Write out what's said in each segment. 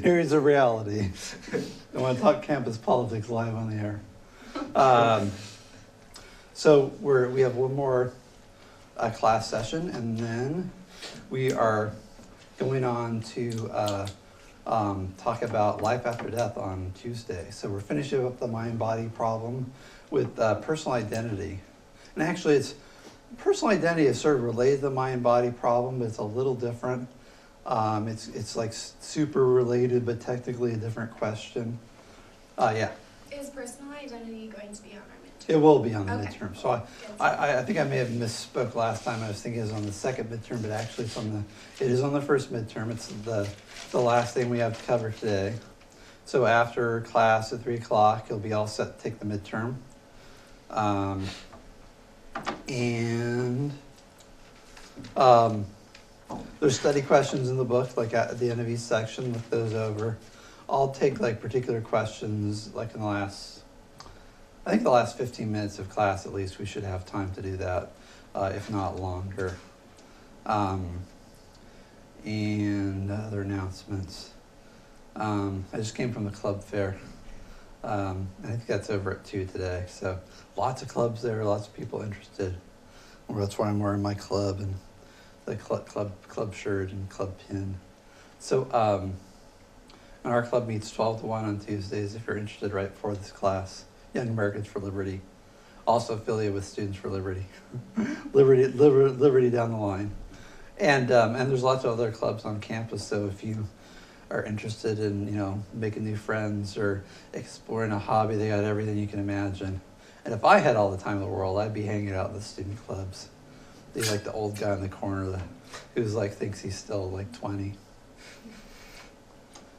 Theories of reality. I want to talk campus politics live on the air. So we have one more class session, and then we are going on to talk about life after death on Tuesday. So we're finishing up the mind-body problem with personal identity. And actually, personal identity is sort of related to the mind-body problem, but it's a little different. It's like super related, but technically a different question. Yeah. Is personal identity going to be on our midterm? It will be on the Okay. midterm. So I think I may have misspoke last time. I was thinking it was on the second midterm, but actually it is on the first midterm. It's the last thing we have to cover today. So after class at 3 o'clock, you'll be all set to take the midterm. There's study questions in the book, like at the end of each section. Look those over. I'll take like particular questions, like in the last 15 minutes of class at least. We should have time to do that, if not longer. And other announcements. I just came from the club fair. I think that's over at 2 today. So lots of clubs there, lots of people interested. Well, that's why I'm wearing my club and the club shirt and club pin. So our club meets 12 to 1 on Tuesdays if you're interested right before this class. Young Americans for Liberty. Also affiliated with Students for Liberty. Liberty down the line. And there's lots of other clubs on campus, so if you are interested in, making new friends or exploring a hobby, they got everything you can imagine. And if I had all the time in the world, I'd be hanging out in the student clubs. Be like the old guy in the corner who's like thinks he's still like 20.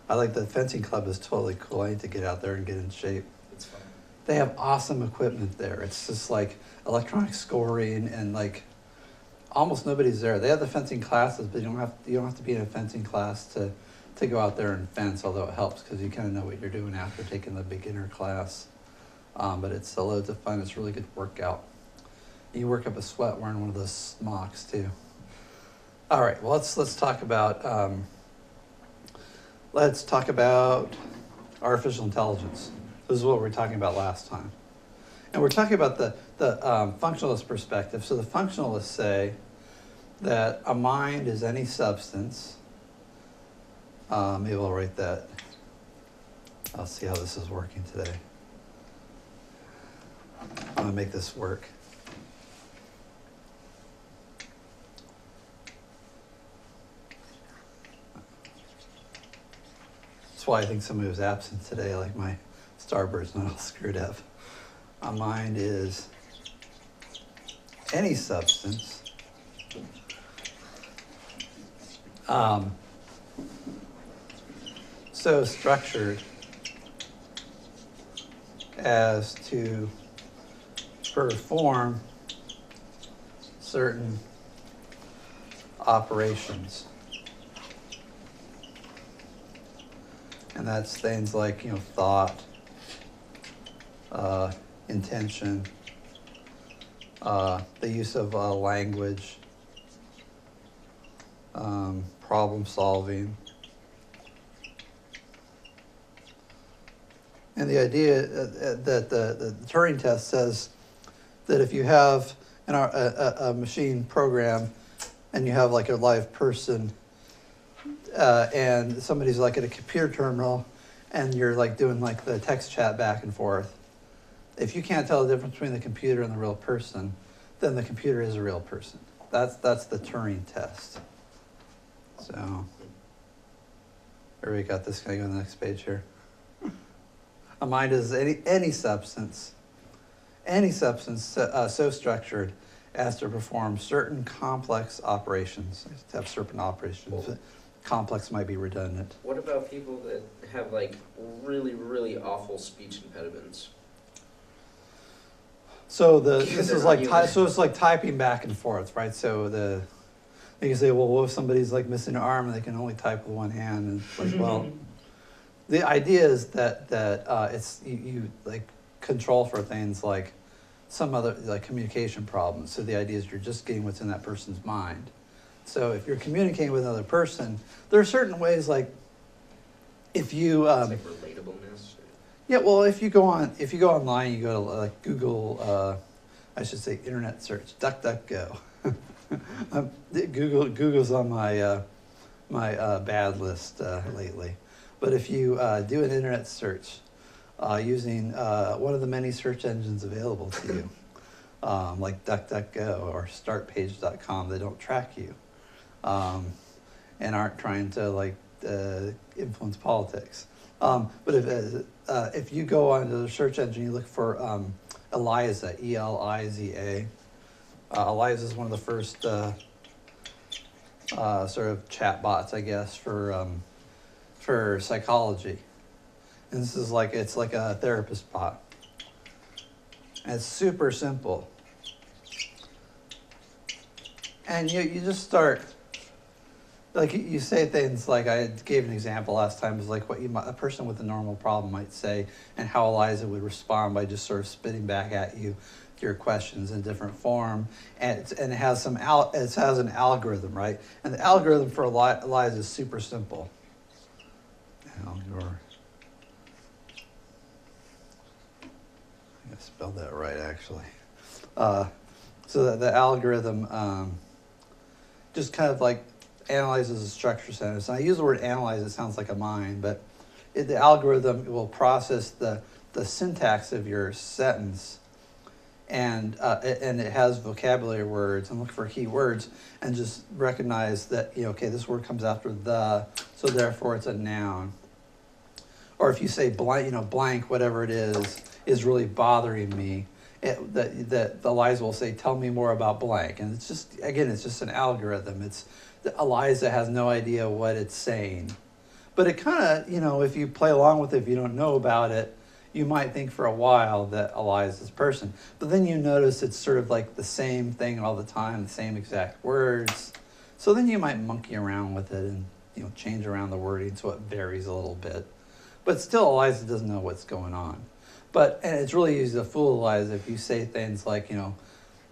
I like the fencing club is totally cool. I need to get out there and get in shape. It's fun. They have awesome equipment there. It's just like electronic scoring and like almost nobody's there. They have the fencing classes, but you don't have to be in a fencing class to go out there and fence, although it helps because you kind of know what you're doing after taking the beginner class. But it's loads of fun. It's a really good workout. You work up a sweat wearing one of those smocks too. All right, well let's talk about artificial intelligence. This is what we were talking about last time, and we're talking about the functionalist perspective. So the functionalists say that a mind is any substance. Maybe I'll write that. I'll see how this is working today. I'm gonna make this work. That's why I think somebody was absent today, like my starbird's not all screwed up. A mind is any substance so structured as to perform certain operations. And that's things like, thought, intention, the use of language, problem solving. And the idea that the Turing test says that if you have a machine program and you have like a live person, and somebody's like at a computer terminal and you're like doing like the text chat back and forth, if you can't tell the difference between the computer and the real person, then the computer is a real person. That's the Turing test. So, here we got this guy. Go to the next page here. A mind is any substance so structured as to perform certain complex operations. To have certain operations. Well, complex might be redundant. What about people that have like really, really awful speech impediments? So it's like typing back and forth, right? So you can say, well, what if somebody's like missing an arm and they can only type with one hand? And it's like, well, the idea is that it's you like control for things like some other like communication problems. So the idea is you're just getting what's in that person's mind. So if you're communicating with another person, there are certain ways like if you It's like relatableness. yeah, well, if you go online, you go to like Google, I should say internet search, DuckDuckGo. Google's on my my bad list lately, but if you do an internet search using one of the many search engines available to you, like DuckDuckGo or StartPage.com, they don't track you and aren't trying to like influence politics. But if you go onto the search engine, you look for ELIZA, ELIZA. ELIZA is one of the first sort of chat bots, I guess, for psychology. And this is like, it's like a therapist bot. And it's super simple. And you just start, like you say things like, I gave an example last time, is like what a person with a normal problem might say, and how Eliza would respond by just sort of spitting back at you your questions in different form, and it has it has an algorithm, right? And the algorithm for Eliza is super simple. I spelled that right, actually. So that the algorithm just kind of like analyzes a structure sentence. And I use the word analyze, it sounds like a mine, but the algorithm will process the syntax of your sentence, and it has vocabulary words, and look for key words, and just recognize that, okay, this word comes after the, so therefore it's a noun. Or if you say blank, blank, whatever it is really bothering me, that Eliza will say, tell me more about blank. And it's just, again, it's just an algorithm. Eliza has no idea what it's saying. But it kind of, if you play along with it, if you don't know about it, you might think for a while that Eliza's person. But then you notice it's sort of like the same thing all the time, the same exact words. So then you might monkey around with it and change around the wording so it varies a little bit. But still, Eliza doesn't know what's going on. And it's really easy to fool Eliza if you say things like,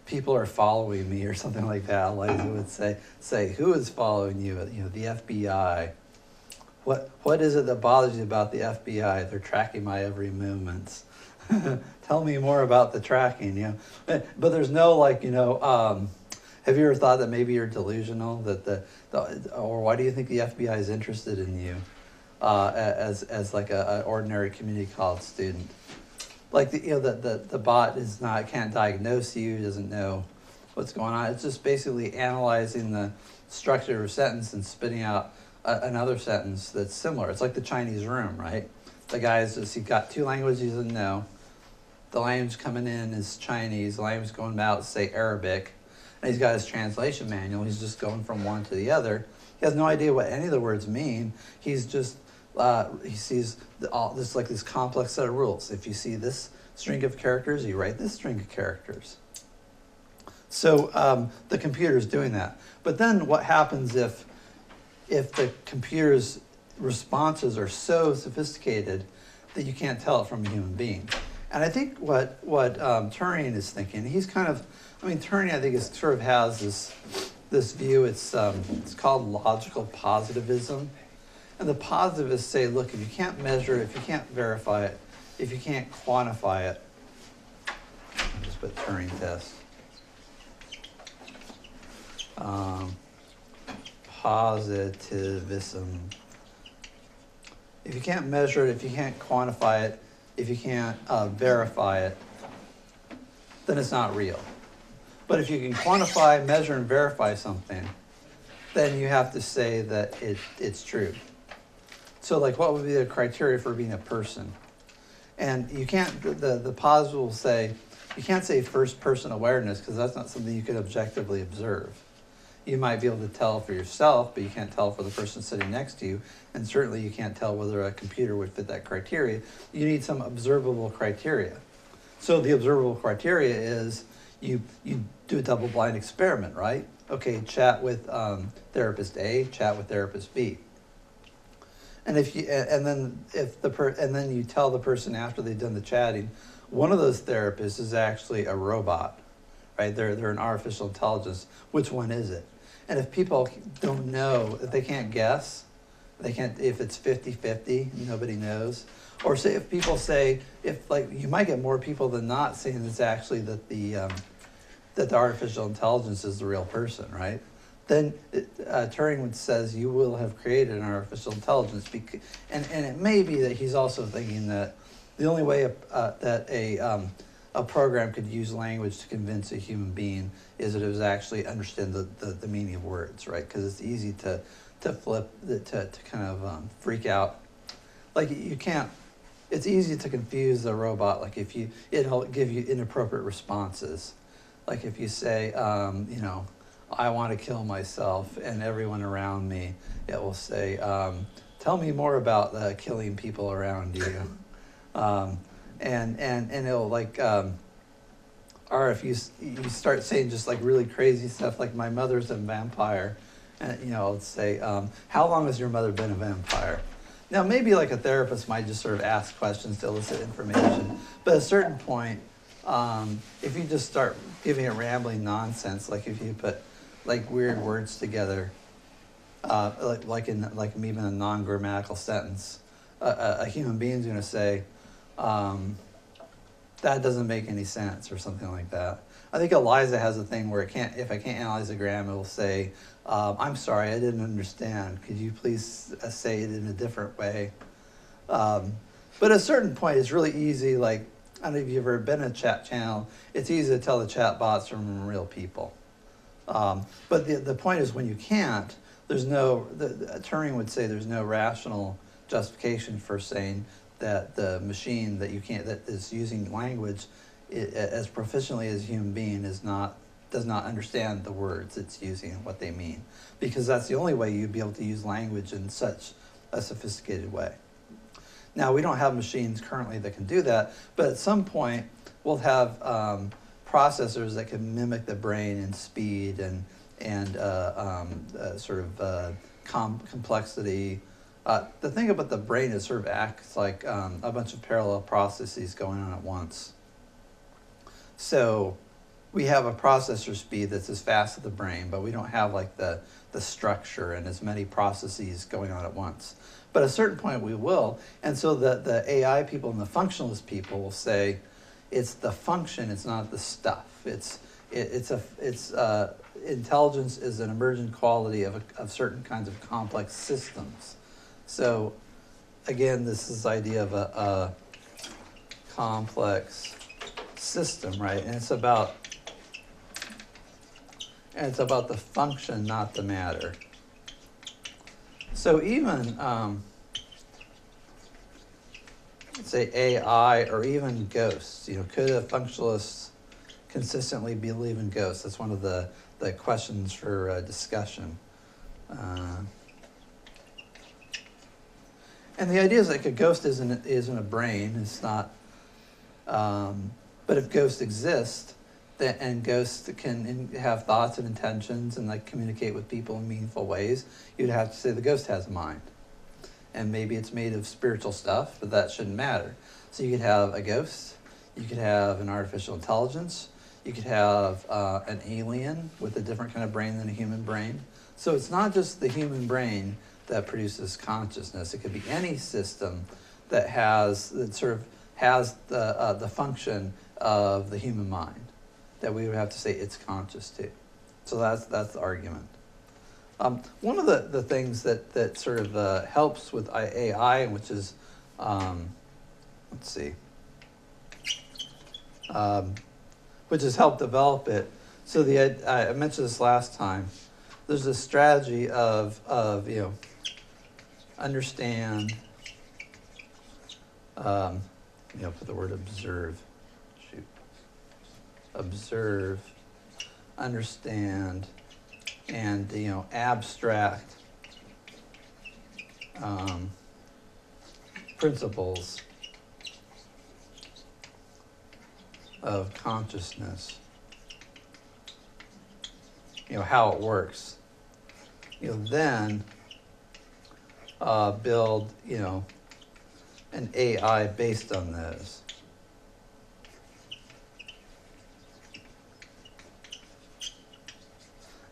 people are following me or something like that. Eliza would say, who is following you? The FBI. What is it that bothers you about the FBI? They're tracking my every movement. Tell me more about the tracking, But there's no have you ever thought that maybe you're delusional? Or why do you think the FBI is interested in you as like an ordinary community college student? Like the bot can't diagnose you, doesn't know what's going on. It's just basically analyzing the structure of a sentence and spitting out another sentence that's similar. It's like the Chinese room, right? The guy's he's got two languages he doesn't know. The language coming in is Chinese. The language going out, say Arabic. And he's got his translation manual. He's just going from one to the other. He has no idea what any of the words mean. He's just, he sees this complex set of rules. If you see this string of characters, you write this string of characters. So the computer's doing that. But then what happens if the computer's responses are so sophisticated that you can't tell it from a human being? And I think what Turing is thinking, he's kind of, Turing, I think, sort of has this view. It's called logical positivism. And the positivists say, look, if you can't measure it, if you can't verify it, if you can't quantify it, I'll just put Turing test. Positivism. If you can't measure it, if you can't quantify it, if you can't verify it, then it's not real. But if you can quantify, measure, and verify something, then you have to say that it's true. So like, what would be the criteria for being a person? And you can't, the positive will say, you can't say first person awareness because that's not something you can objectively observe. You might be able to tell for yourself, but you can't tell for the person sitting next to you. And certainly you can't tell whether a computer would fit that criteria. You need some observable criteria. So the observable criteria is you do a double-blind experiment, right? Okay, chat with therapist A, chat with therapist B. And then you tell the person after they've done the chatting, one of those therapists is actually a robot, right? They're an artificial intelligence. Which one is it? And if people don't know, if they can't guess, They can't, if it's 50-50, nobody knows. Or say, if people say, if like, you might get more people than not saying it's actually that the artificial intelligence is the real person, right? Then Turing says you will have created an artificial intelligence, and it may be that he's also thinking that the only way that a program could use language to convince a human being is that it was actually understand the meaning of words, right? Because it's easy to flip, to kind of freak out. Like you can't, it's easy to confuse the robot, like if it'll give you inappropriate responses. Like if you say, you know, I want to kill myself, and everyone around me, it will say, tell me more about killing people around you. And it'll like, or if you start saying just like really crazy stuff, like my mother's a vampire, and you know, it'll say, how long has your mother been a vampire? Now maybe like a therapist might just sort of ask questions to elicit information, but at a certain point, if you just start giving it rambling nonsense, like if you put like weird words together, like even a non-grammatical sentence, a human being's going to say, that doesn't make any sense, or something like that. I think Eliza has a thing where if I can't analyze a gram, it will say, I'm sorry, I didn't understand. Could you please say it in a different way? But at a certain point, it's really easy, like, I don't know if you've ever been in a chat channel, it's easy to tell the chat bots from real people. But the point is, when you can't, there's no, Turing would say there's no rational justification for saying that the machine that is using language as proficiently as a human being does not understand the words it's using and what they mean. Because that's the only way you'd be able to use language in such a sophisticated way. Now, we don't have machines currently that can do that, but at some point, we'll have processors that can mimic the brain in speed and complexity. The thing about the brain is sort of acts like a bunch of parallel processes going on at once. So we have a processor speed that's as fast as the brain, but we don't have like the structure and as many processes going on at once. But at a certain point we will, and so the AI people and the functionalist people will say, it's the function, it's not the stuff. Intelligence is an emergent quality of certain kinds of complex systems. So again, this is the idea of a complex system, right? And it's about the function, not the matter. So even say AI or even ghosts, you know, could a functionalist consistently believe in ghosts? That's one of the questions for discussion. And the idea is like a ghost isn't a brain. It's not. But if ghosts exist, and ghosts can have thoughts and intentions and like communicate with people in meaningful ways, you'd have to say the ghost has a mind. And maybe it's made of spiritual stuff, but that shouldn't matter. So you could have a ghost, you could have an artificial intelligence, you could have an alien with a different kind of brain than a human brain. So it's not just the human brain that produces consciousness. It could be any system that sort of has the function of the human mind, that we would have to say it's conscious too. So that's the argument. One of the things that sort of helps with AI, which is, which has helped develop it. So I mentioned this last time. There's a strategy of you know, understand. You know, put the word observe. Shoot. Observe, understand, and you know, abstract principles of consciousness. You know, how it works. You know, then build, you know, an AI based on those.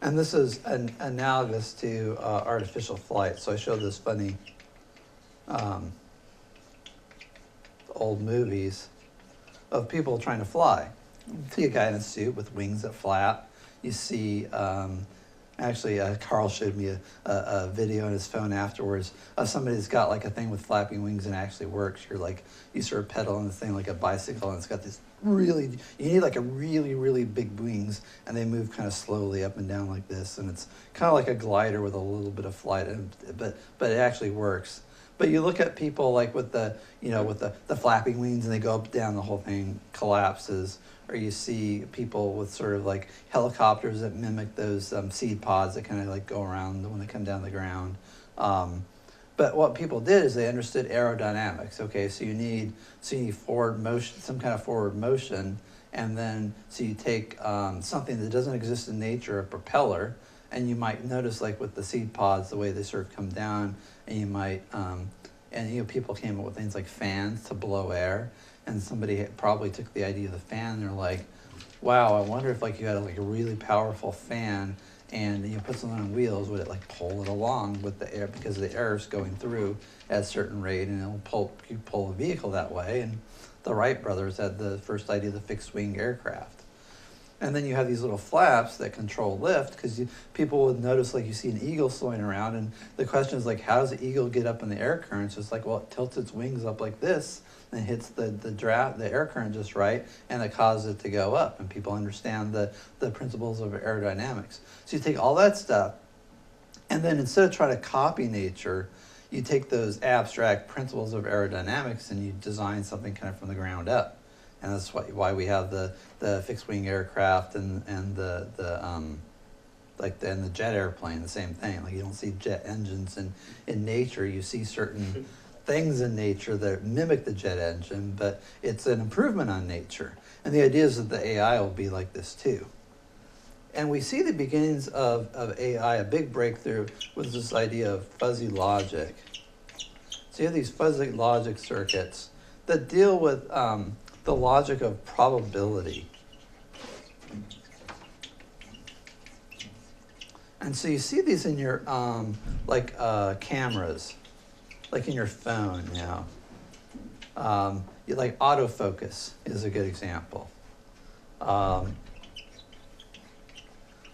And this is analogous to artificial flight. So I showed this funny um, old movies of people trying to fly. You see a guy in a suit with wings that flap. You see, actually, Carl showed me a video on his phone afterwards of somebody that's got like a thing with flapping wings and it actually works. You're like, you sort of pedal on the thing like a bicycle and it's got this you need like a really, really big wings and they move kind of slowly up and down like this. And it's kind of like a glider with a little bit of flight, but it actually works. But you look at people like with the, with the flapping wings and they go up, down, the whole thing collapses. Or you see people with sort of like helicopters that mimic those seed pods that kind of like go around when they come down the ground. But what people did is they understood aerodynamics. Okay, so you need forward motion, some kind of forward motion, and then so you take something that doesn't exist in nature, a propeller, and you might notice like with the seed pods, the way they sort of come down, and you might, people came up with things like fans to blow air, and somebody probably took the idea of the fan, and they're like, wow, I wonder if like you had like a really powerful fan, and you put something on wheels, would it like pull it along with the air, because the air is going through at a certain rate, and it'll pull a vehicle that way. And the Wright brothers had the first idea of the fixed wing aircraft. And then you have these little flaps that control lift, because people would notice, like you see an eagle soaring around, and the question is like, how does the eagle get up in the air currents? It's like, well, it tilts its wings up like this, and hits the air current just right, and it causes it to go up. And people understand the principles of aerodynamics. So you take all that stuff, and then instead of trying to copy nature, you take those abstract principles of aerodynamics and you design something kind of from the ground up. And that's why we have the fixed wing aircraft and the jet airplane, the same thing. Like you don't see jet engines in nature. You see certain things in nature that mimic the jet engine, but it's an improvement on nature. And the idea is that the AI will be like this too. And we see the beginnings of AI, a big breakthrough was this idea of fuzzy logic. So you have these fuzzy logic circuits that deal with the logic of probability. And so you see these in your cameras, like in your phone now. Like autofocus is a good example.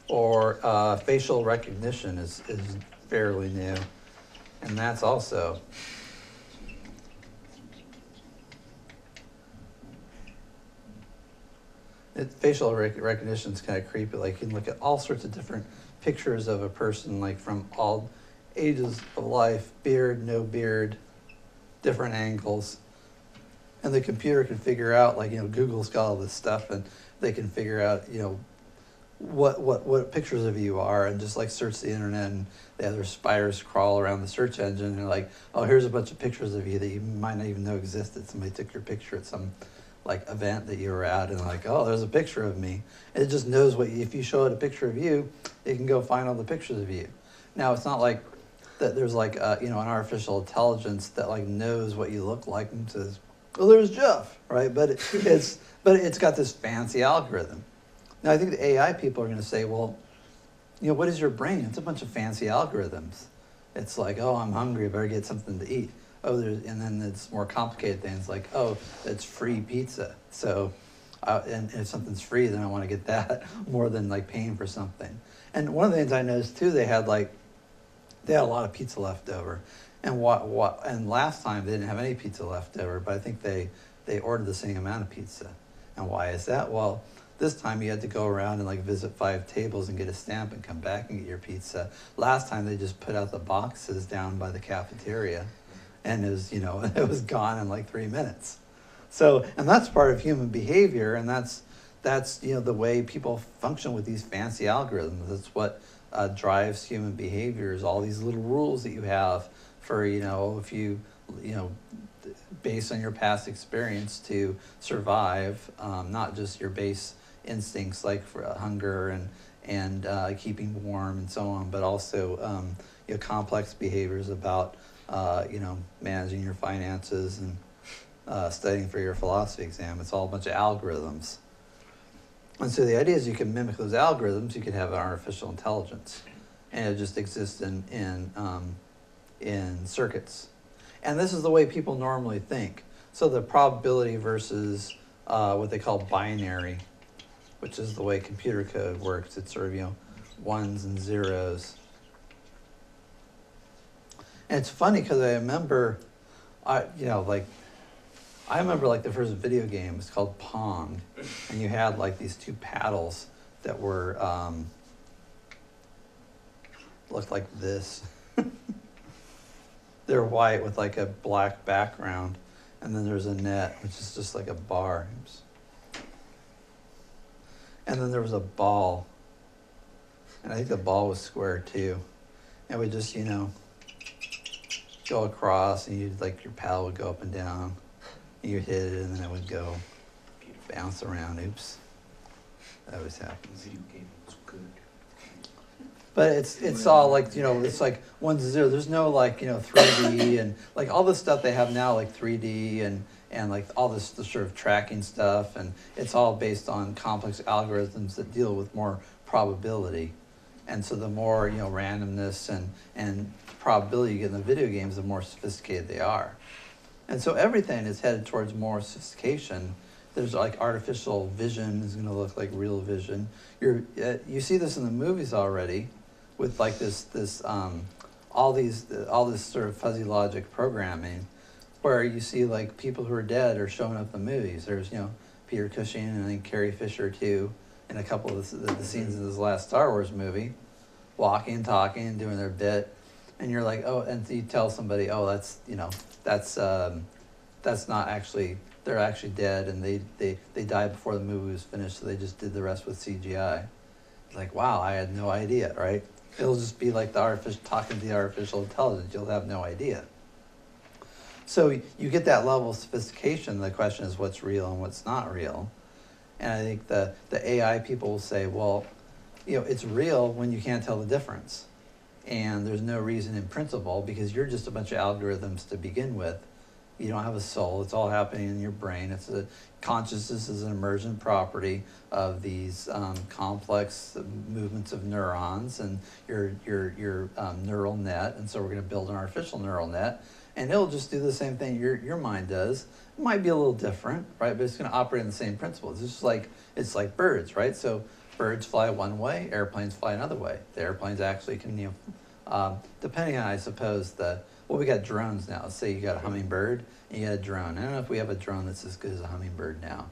Or facial recognition is fairly new. And that's also facial recognition is kind of creepy. Like you can look at all sorts of different pictures of a person, like from all ages of life, beard, no beard, different angles. And the computer can figure out, like, Google's got all this stuff, and they can figure out, what pictures of you are, and just like search the internet, and they have their spiders crawl around the search engine, and they're like, oh, here's a bunch of pictures of you that you might not even know existed. Somebody took your picture at some like event that you were at, and like, oh, there's a picture of me. And it just knows if you show it a picture of you, it can go find all the pictures of you. Now, it's not like that there's like, an artificial intelligence that like knows what you look like and says, well, there's Jeff, right? But it's got this fancy algorithm. Now, I think the AI people are going to say, well, what is your brain? It's a bunch of fancy algorithms. It's like, oh, I'm hungry, I better get something to eat. Oh, and then it's more complicated things like, oh, it's free pizza. So, and if something's free, then I want to get that more than like paying for something. And one of the things I noticed too, they had a lot of pizza left over. And and last time they didn't have any pizza left over, but I think they ordered the same amount of pizza. And why is that? Well, this time you had to go around and like visit 5 tables and get a stamp and come back and get your pizza. Last time they just put out the boxes down by the cafeteria, and it was gone in like 3 minutes. So, and that's part of human behavior, and that's the way people function with these fancy algorithms. That's what drives human behavior, is all these little rules that you have for, if you based on your past experience to survive, not just your base instincts like for hunger and keeping warm and so on, but also complex behaviors about managing your finances and studying for your philosophy exam. It's all a bunch of algorithms. And so the idea is you can mimic those algorithms, you can have an artificial intelligence, and it just exists in circuits. And this is the way people normally think. So the probability versus what they call binary, which is the way computer code works. It's sort of, ones and zeros. And it's funny because I remember, I remember like the first video game. It's called Pong, and you had like these two paddles that were looked like this. They're white with like a black background, and then there's a net, which is just like a bar. Oops. And then there was a ball, and I think the ball was square too. And we just, go across, and you'd like your paddle would go up and down. And you'd hit it, and then it would go bounce around. Oops, that always happens. Video game was good. But it's all like, it's like 1 to 0. There's no like, 3D and like all the stuff they have now, like 3D and like all this the sort of tracking stuff, and it's all based on complex algorithms that deal with more probability. And so the more, randomness and probability you get in the video games, the more sophisticated they are. And so everything is headed towards more sophistication. There's like artificial vision is going to look like real vision. You see this in the movies already, with like all this sort of fuzzy logic programming, where you see like people who are dead are showing up in the movies. There's Peter Cushing and I think Carrie Fisher too, in a couple of the scenes in this last Star Wars movie, walking, talking, and doing their bit, and you're like, oh, and you tell somebody, oh, that's not actually. They're actually dead, and they died before the movie was finished, so they just did the rest with CGI. Like, wow, I had no idea, right? It'll just be like talking to the artificial intelligence. You'll have no idea. So you get that level of sophistication. The question is what's real and what's not real. And I think the AI people will say, well, it's real when you can't tell the difference. And there's no reason in principle, because you're just a bunch of algorithms to begin with. You don't have a soul. It's all happening in your brain. Consciousness is an emergent property of these complex movements of neurons and your neural net. And so we're going to build an artificial neural net, and it'll just do the same thing your mind does. It might be a little different, right? But it's going to operate on the same principles. It's like birds, right? So birds fly one way, airplanes fly another way. The airplanes actually can, depending on, I suppose, well, we got drones now. Say you got a hummingbird and you got a drone. I don't know if we have a drone that's as good as a hummingbird now,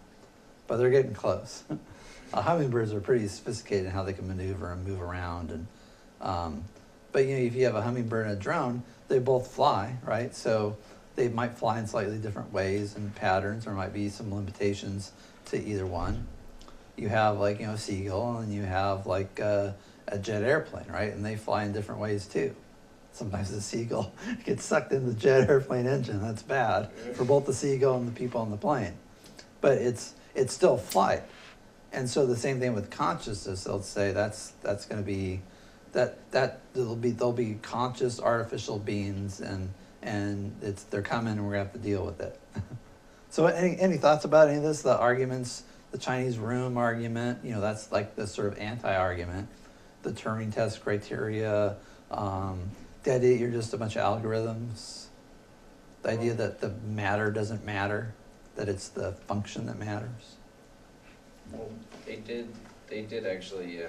but they're getting close. Hummingbirds are pretty sophisticated in how they can maneuver and move around. But if you have a hummingbird and a drone, they both fly, right? So they might fly in slightly different ways and patterns. There might be some limitations to either one. You have like, a seagull, and you have like a jet airplane, right? And they fly in different ways too. Sometimes the seagull gets sucked in the jet airplane engine. That's bad for both the seagull and the people on the plane. But it's still flight. And so the same thing with consciousness. They'll say that's going to be they'll be conscious artificial beings, and they're coming, and we're going to have to deal with it. So any thoughts about any of this? The arguments, the Chinese room argument, that's like the sort of anti-argument. The Turing test criteria. The idea you're just a bunch of algorithms, the idea that the matter doesn't matter, that it's the function that matters. Well, they did actually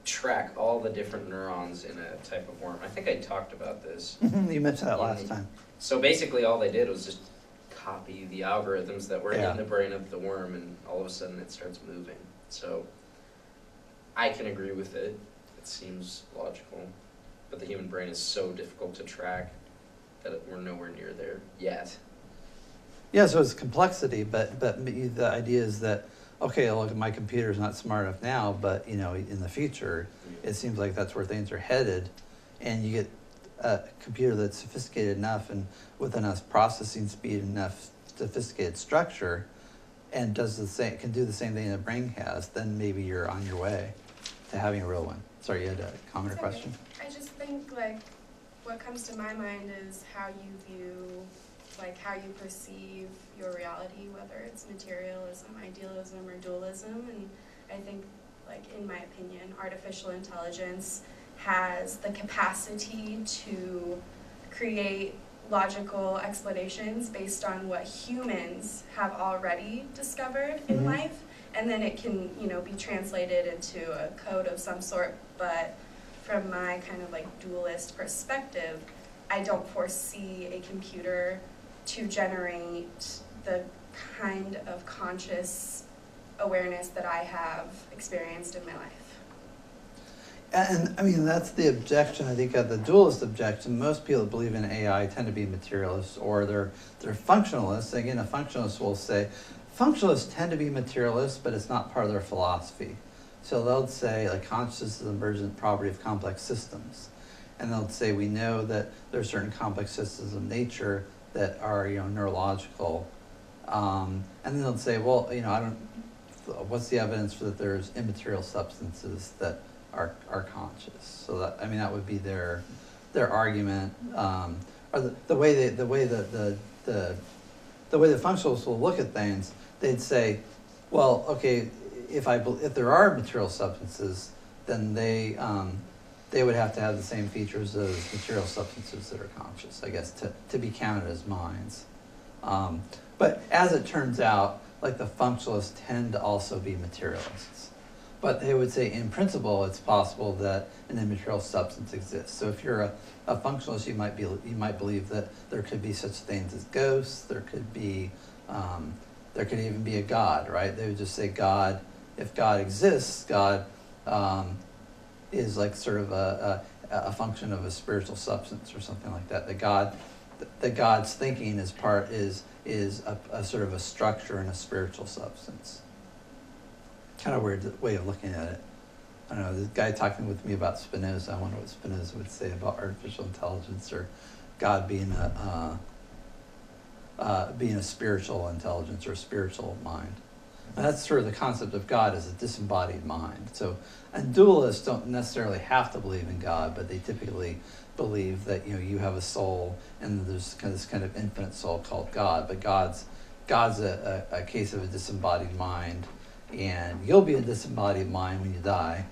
track all the different neurons in a type of worm. I think I talked about this. You mentioned that last time. So basically all they did was just copy the algorithms that were Yeah. in the brain of the worm, and all of a sudden it starts moving. So I can agree with it. It seems logical, but the human brain is so difficult to track that we're nowhere near there yet. Yeah, so it's complexity, but the idea is that, okay, look, my computer's not smart enough now, but in the future, it seems like that's where things are headed, and you get a computer that's sophisticated enough and with enough processing speed, enough sophisticated structure, and can do the same thing the brain has, then maybe you're on your way to having a real one. Sorry, you had a comment or question? I just think like what comes to my mind is how you view like how you perceive your reality, whether it's materialism, idealism, or dualism. And I think, like, in my opinion, artificial intelligence has the capacity to create logical explanations based on what humans have already discovered in life, and then it can, you know, be translated into a code of some sort. But from my kind of like dualist perspective, I don't foresee a computer to generate the kind of conscious awareness that I have experienced in my life. And I mean, that's the objection, I think, of the dualist objection. Most people that believe in AI tend to be materialists, or they're functionalists. Again, a functionalist will say, functionalists tend to be materialists, but it's not part of their philosophy. So they'll say, like, consciousness is an emergent property of complex systems. And they'll say, we know that there are certain complex systems of nature that are, you know, neurological. And then they'll say, well, you know, what's the evidence for that there's immaterial substances that are conscious? So that, I mean, that would be their argument, or the way the way the functionalists will look at things. They'd say, well, okay, if there are material substances, then they would have to have the same features as material substances that are conscious, I guess, to be counted as minds. But as it turns out, like, the functionalists tend to also be materialists. But they would say, in principle, it's possible that an immaterial substance exists. So if you're a functionalist, you might believe that there could be such things as ghosts. There could even be a God, right? They would just say God. If God exists, God is like sort of a function of a spiritual substance or something like that. That God's thinking is a sort of a structure and a spiritual substance. Kind of weird way of looking at it. I don't know, this guy talking with me about Spinoza, I wonder what Spinoza would say about artificial intelligence, or God being a spiritual intelligence or a spiritual mind. And that's sort of the concept of God as a disembodied mind. So, and dualists don't necessarily have to believe in God, but they typically believe that, you know, you have a soul and there's this kind of infinite soul called God, but God's a case of a disembodied mind, and you'll be a disembodied mind when you die.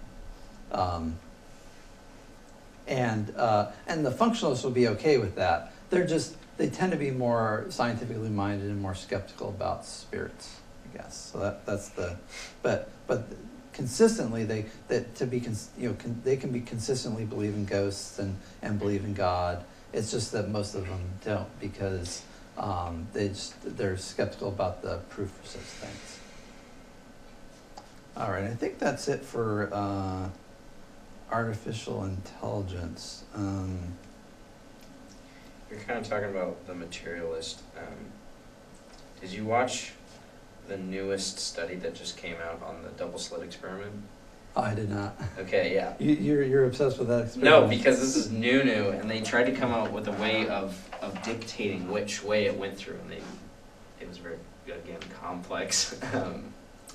And the functionalists will be okay with that. They tend to be more scientifically minded and more skeptical about spirits, I guess. So but consistently they can be consistently believe in ghosts and believe in God. It's just that most of them don't, because they're skeptical about the proof for such things. All right, I think that's it for artificial intelligence. You're kind of talking about the materialist. Did you watch the newest study that just came out on the double slit experiment? Oh, I did not. Okay, yeah. You're obsessed with that experiment? No, because this is new, and they tried to come out with a way of dictating which way it went through, and it was very, again, complex.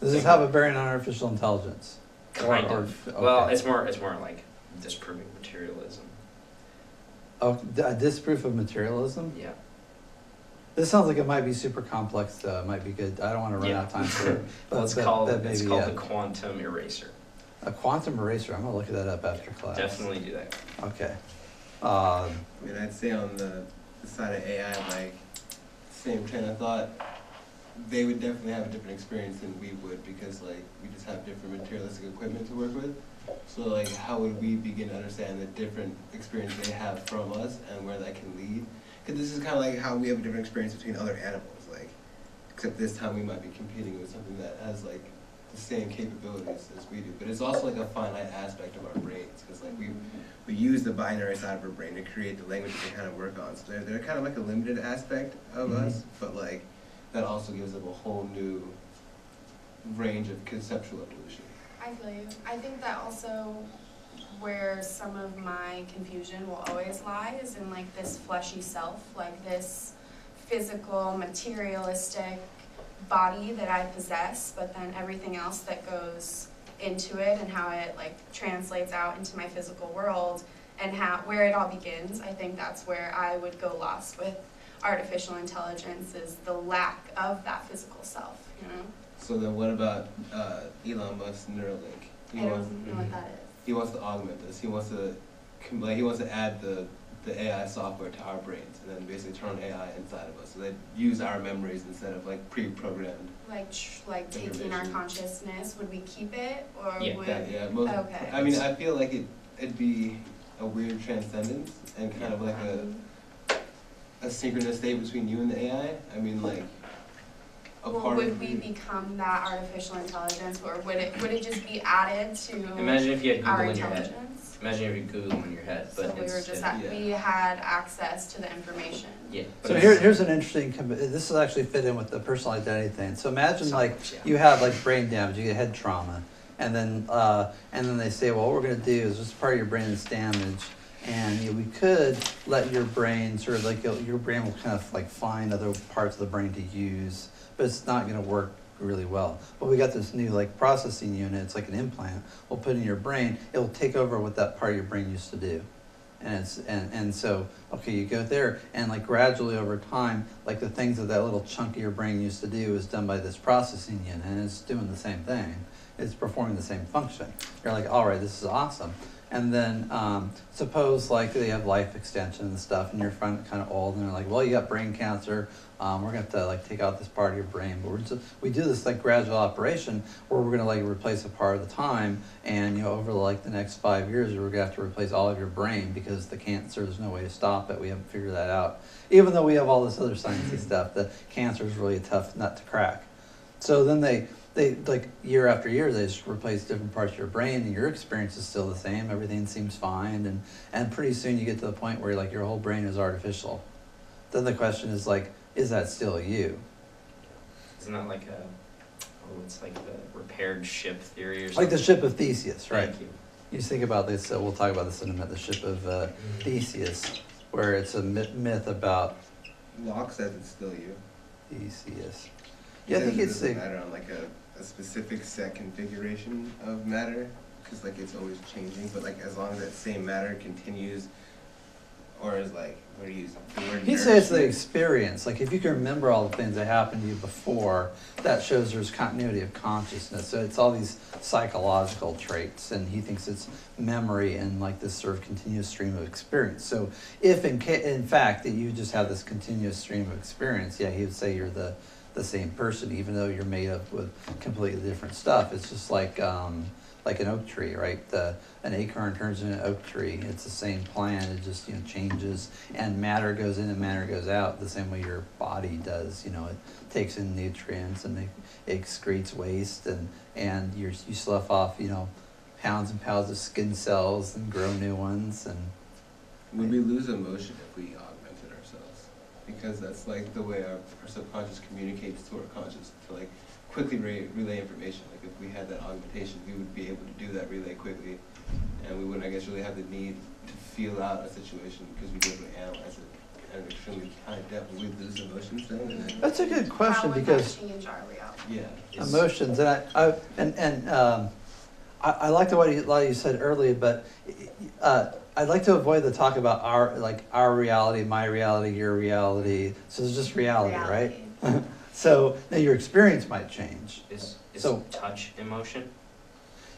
Does this have a bearing on artificial intelligence? Kind of. Okay. Well, it's more like disproving materialism. Oh, a disproof of materialism? Yeah. This sounds like it might be super complex, though. It might be good. I don't want to run out of time for it. Well, it's called the quantum eraser. A quantum eraser. I'm going to look that up after class. Definitely do that. Okay. I mean, I'd say on the side of AI, like, same train of thought, they would definitely have a different experience than we would, because, like, we just have different materialistic equipment to work with. So, like, how would we begin to understand the different experience they have from us and where that can lead? Because this is kind of like how we have a different experience between other animals, like, except this time we might be competing with something that has, like, the same capabilities as we do. But it's also, like, a finite aspect of our brains, because, like, we use the binary side of our brain to create the language that we kind of work on. So they're kind of like a limited aspect of us, but, like, that also gives them a whole new range of conceptual evolution. I feel you. I think that also where some of my confusion will always lie is in, like, this fleshy self, like this physical, materialistic body that I possess, but then everything else that goes into it and how it, like, translates out into my physical world and where it all begins. I think that's where I would go lost with artificial intelligence is the lack of that physical self, you know? So then what about Elon Musk's Neuralink? I don't know what that is. He wants to augment this. He wants to add the AI software to our brains and then basically turn AI inside of us. So they use our memories instead of like pre-programmed. Like taking our consciousness, would we keep it or Yeah. would? Okay. I mean, I feel like it'd be a weird transcendence and kind of like a synchronous state between you and the AI. I mean, like Would we become that artificial intelligence, or would it just be added to Imagine if you had our Google in your head. intelligence? Imagine if you had Google in your head, but So we were just instead- we had access to the information. Yeah. So here's an interesting, this is actually fit in with the personal identity thing. So imagine like you have like brain damage, you get head trauma, and then they say, well, what we're going to do is this part of your brain is damaged, and we could let your brain sort of like your brain will kind of like find other parts of the brain to use, but it's not going to work really well. But we got this new like processing unit. It's like an implant. We'll put in your brain. It'll take over what that part of your brain used to do. And so okay, you go there, and like gradually over time, like the things that little chunk of your brain used to do is done by this processing unit, and it's doing the same thing. It's performing the same function. You're like, all right, this is awesome. And then suppose like they have life extension and stuff, and you're kind of old, and they're like, well, you got brain cancer. We're gonna have to like take out this part of your brain, but we do this like gradual operation where we're gonna like replace a part of the time, and over like the next 5 years, we're gonna have to replace all of your brain because the cancer, there's no way to stop it. We haven't figured that out. Even though we have all this other sciencey stuff, the cancer is really a tough nut to crack. So then they like year after year, they just replace different parts of your brain, and your experience is still the same. Everything seems fine, and pretty soon you get to the point where like your whole brain is artificial. Then the question is like, is that still you? Isn't that like it's like the repaired ship theory or something? Like the ship of Theseus, right? Thank you. You think about this, we'll talk about this in a minute, the ship of Theseus, where it's a myth about Locke says it's still you. Theseus. He Yeah, I says think it it's doesn't matter on like a specific set configuration of matter, because like it's always changing, but like as long as that same matter continues, or is like, what do you use the word? He says the experience, like if you can remember all the things that happened to you before, that shows there's continuity of consciousness. So it's all these psychological traits, and he thinks it's memory and like this sort of continuous stream of experience. So if in fact that you just have this continuous stream of experience, yeah, he would say you're the same person, even though you're made up with completely different stuff. It's just like an oak tree, right? An acorn turns into an oak tree. It's the same plant. It just changes, and matter goes in and matter goes out the same way your body does. It takes in nutrients and it excretes waste, and you slough off pounds and pounds of skin cells and grow new ones. And would we lose emotion if we augmented ourselves? Because that's like the way our subconscious communicates to our conscious to like quickly relay information. Like if we had that augmentation, we would be able to do that relay quickly, and we wouldn't, I guess, really have the need to feel out a situation because we'd be able to analyze it at an extremely high depth. Would we lose emotions then? that's a good question, How would because that change our reality? Yeah. emotions, and I liked what you said earlier, but I'd like to avoid the talk about our reality, my reality, your reality. So it's just reality. Right? So now your experience might change. Is So- touch emotion?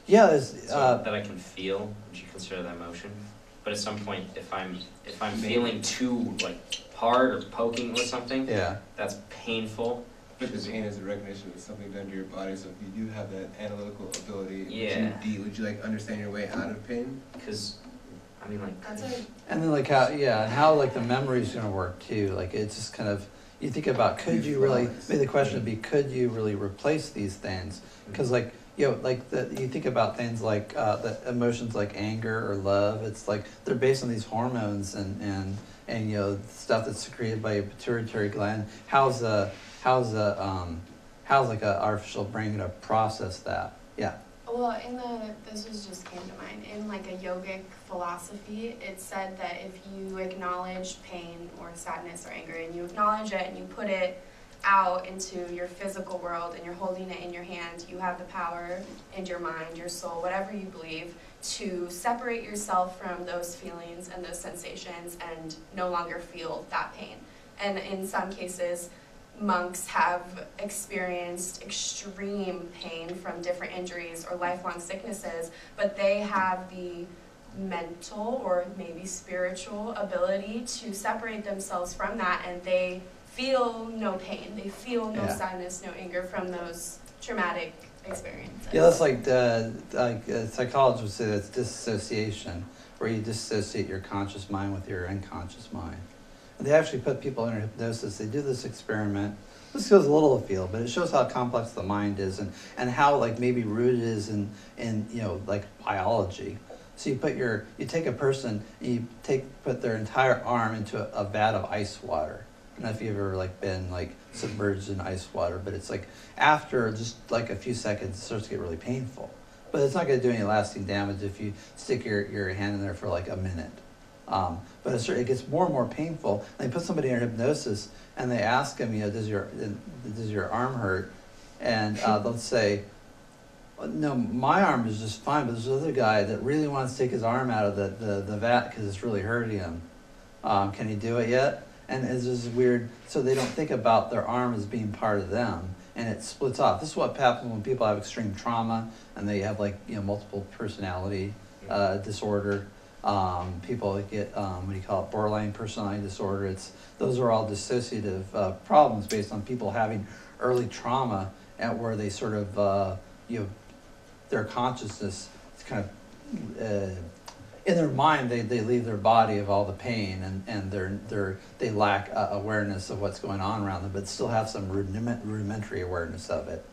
Yeah, So that I can feel, would you consider that emotion? But at some point, if I'm feeling too like hard or poking with something, yeah. that's painful. But the pain is a recognition of something done to your body, so if you do have that analytical ability, Yeah. would you like understand your way out of pain? Because, I mean, like, That's a And then like how like the memory's gonna work too. Like it's just kind of, you think about, could you really, maybe the question would be, could you really replace these things? Because like, you think about things like the emotions like anger or love. It's like they're based on these hormones and stuff that's secreted by your pituitary gland. How's like a artificial brain gonna process that? Yeah. Well, this just came to mind, in like a yogic philosophy, it said that if you acknowledge pain or sadness or anger, and you acknowledge it and you put it out into your physical world and you're holding it in your hand, you have the power in your mind, your soul, whatever you believe, to separate yourself from those feelings and those sensations and no longer feel that pain. And in some cases, monks have experienced extreme pain from different injuries or lifelong sicknesses, but they have the mental or maybe spiritual ability to separate themselves from that, and they feel no pain, they feel no Yeah. sadness, no anger from those traumatic experiences. Yeah, that's like psychologists would say that's disassociation, where you dissociate your conscious mind with your unconscious mind. And they actually put people under hypnosis. They do this experiment. This goes a little afield, but it shows how complex the mind is and how like maybe rooted it is in like biology. So you take a person and you put their entire arm into a vat of ice water. I don't know if you've ever like been like submerged in ice water, but it's like after just like a few seconds, it starts to get really painful. But it's not going to do any lasting damage if you stick your hand in there for like a minute. But it gets more and more painful. And they put somebody in hypnosis and they ask them, does your arm hurt? And they'll say, no, my arm is just fine, but there's another guy that really wants to take his arm out of the vat because it's really hurting him. Can he do it yet? And it's just weird. So they don't think about their arm as being part of them, and it splits off. This is what happens when people have extreme trauma and they have like multiple personality disorder. People get borderline personality disorder. Those are all dissociative problems based on people having early trauma, at where they sort of their consciousness is kind of in their mind they leave their body of all the pain, and they lack awareness of what's going on around them, but still have some rudimentary awareness of it.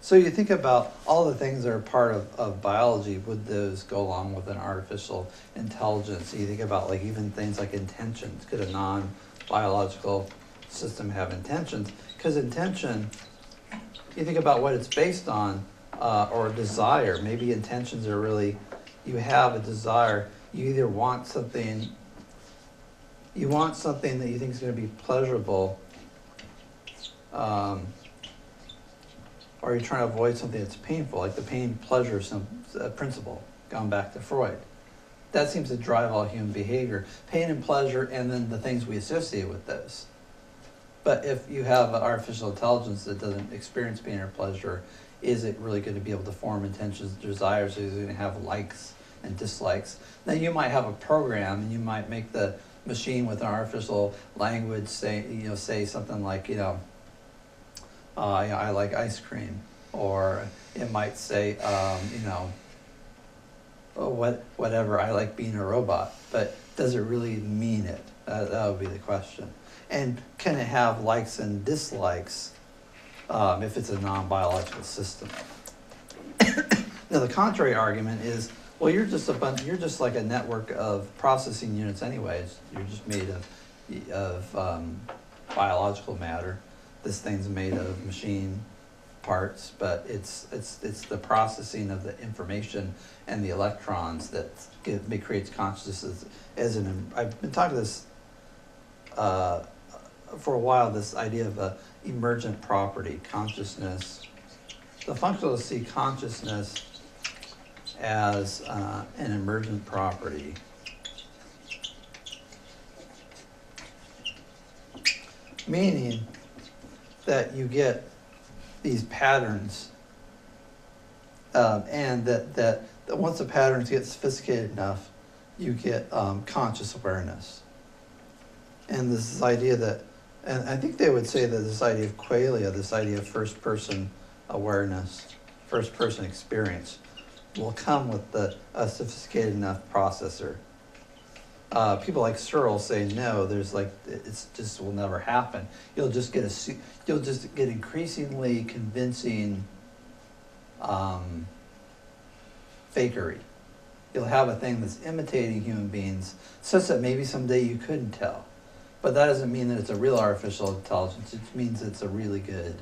So you think about all the things that are part of biology. Would those go along with an artificial intelligence? You think about like even things like intentions. Could a non-biological system have intentions? Because intention, you think about what it's based on, or desire. Maybe intentions are really, you have a desire. You either want something that you think is going to be pleasurable, or you're trying to avoid something that's painful, like the pain-pleasure principle, going back to Freud. That seems to drive all human behavior. Pain and pleasure, and then the things we associate with those. But if you have an artificial intelligence that doesn't experience pain or pleasure, is it really going to be able to form intentions, desires? Is it going to have likes and dislikes? Now you might have a program, and you might make the machine with an artificial language say something like, I like ice cream, or it might say, whatever, I like being a robot. But does it really mean it? That would be the question. And can it have likes and dislikes if it's a non-biological system? Now the contrary argument is, well, you're just like a network of processing units anyways. You're just made of biological matter. This thing's made of machine parts, but it's the processing of the information and the electrons that creates consciousness. I've been talking this for a while. This idea of a emergent property, consciousness. The functionalists see consciousness as an emergent property. Meaning that you get these patterns, and that once the patterns get sophisticated enough, you get conscious awareness. And this idea that, and I think they would say that this idea of qualia, this idea of first-person awareness, first-person experience, will come with a sophisticated enough processor. People like Searle say no. It's just will never happen. You'll just get increasingly convincing fakery. You'll have a thing that's imitating human beings, such that maybe someday you couldn't tell. But that doesn't mean that it's a real artificial intelligence. It means it's a really good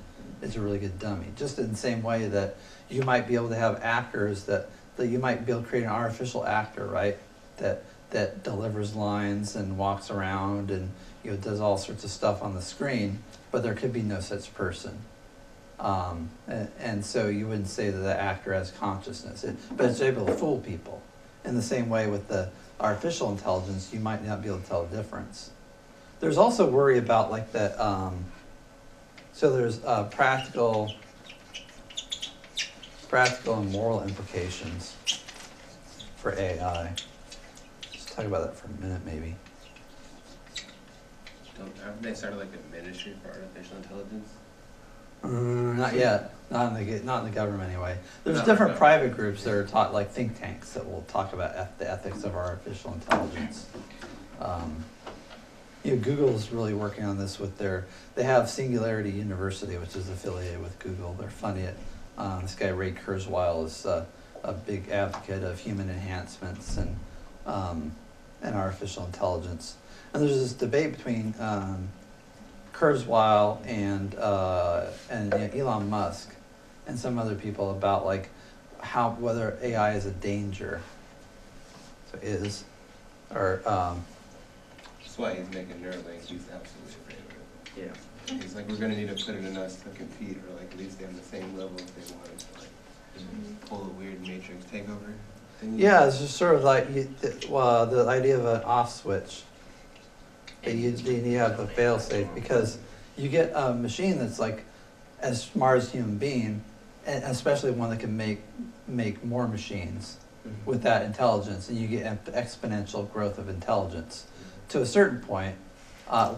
dummy. Just in the same way that you might be able to have actors that you might be able to create an artificial actor, right? That delivers lines and walks around and does all sorts of stuff on the screen, but there could be no such person. And so you wouldn't say that the actor has consciousness, but it's able to fool people. In the same way with the artificial intelligence, you might not be able to tell the difference. there's also worry about like that, so there's practical and moral implications for AI. Let's talk about that for a minute maybe. Haven't they started like a ministry for artificial intelligence? Not yet, not in the government anyway. There's No, different no. private groups that are taught, like think tanks, that will talk about the ethics of artificial intelligence. Google's really working on this with they have Singularity University, which is affiliated with Google. They're funding it. This guy, Ray Kurzweil, is a big advocate of human enhancements and artificial intelligence. And there's this debate between Kurzweil and Elon Musk and some other people about like whether AI is a danger. So is or That's why he's making Neuralink. He's absolutely afraid of it. Yeah. He's like, we're gonna need to put it in us to compete, or like at least stay on the same level if they want us to like pull a weird Matrix takeover thing. yeah, it's just sort of like the idea of an off switch. That you have the fail safe because you get a machine that's like as smart as a human being, and especially one that can make more machines with that intelligence, and you get exponential growth of intelligence to a certain point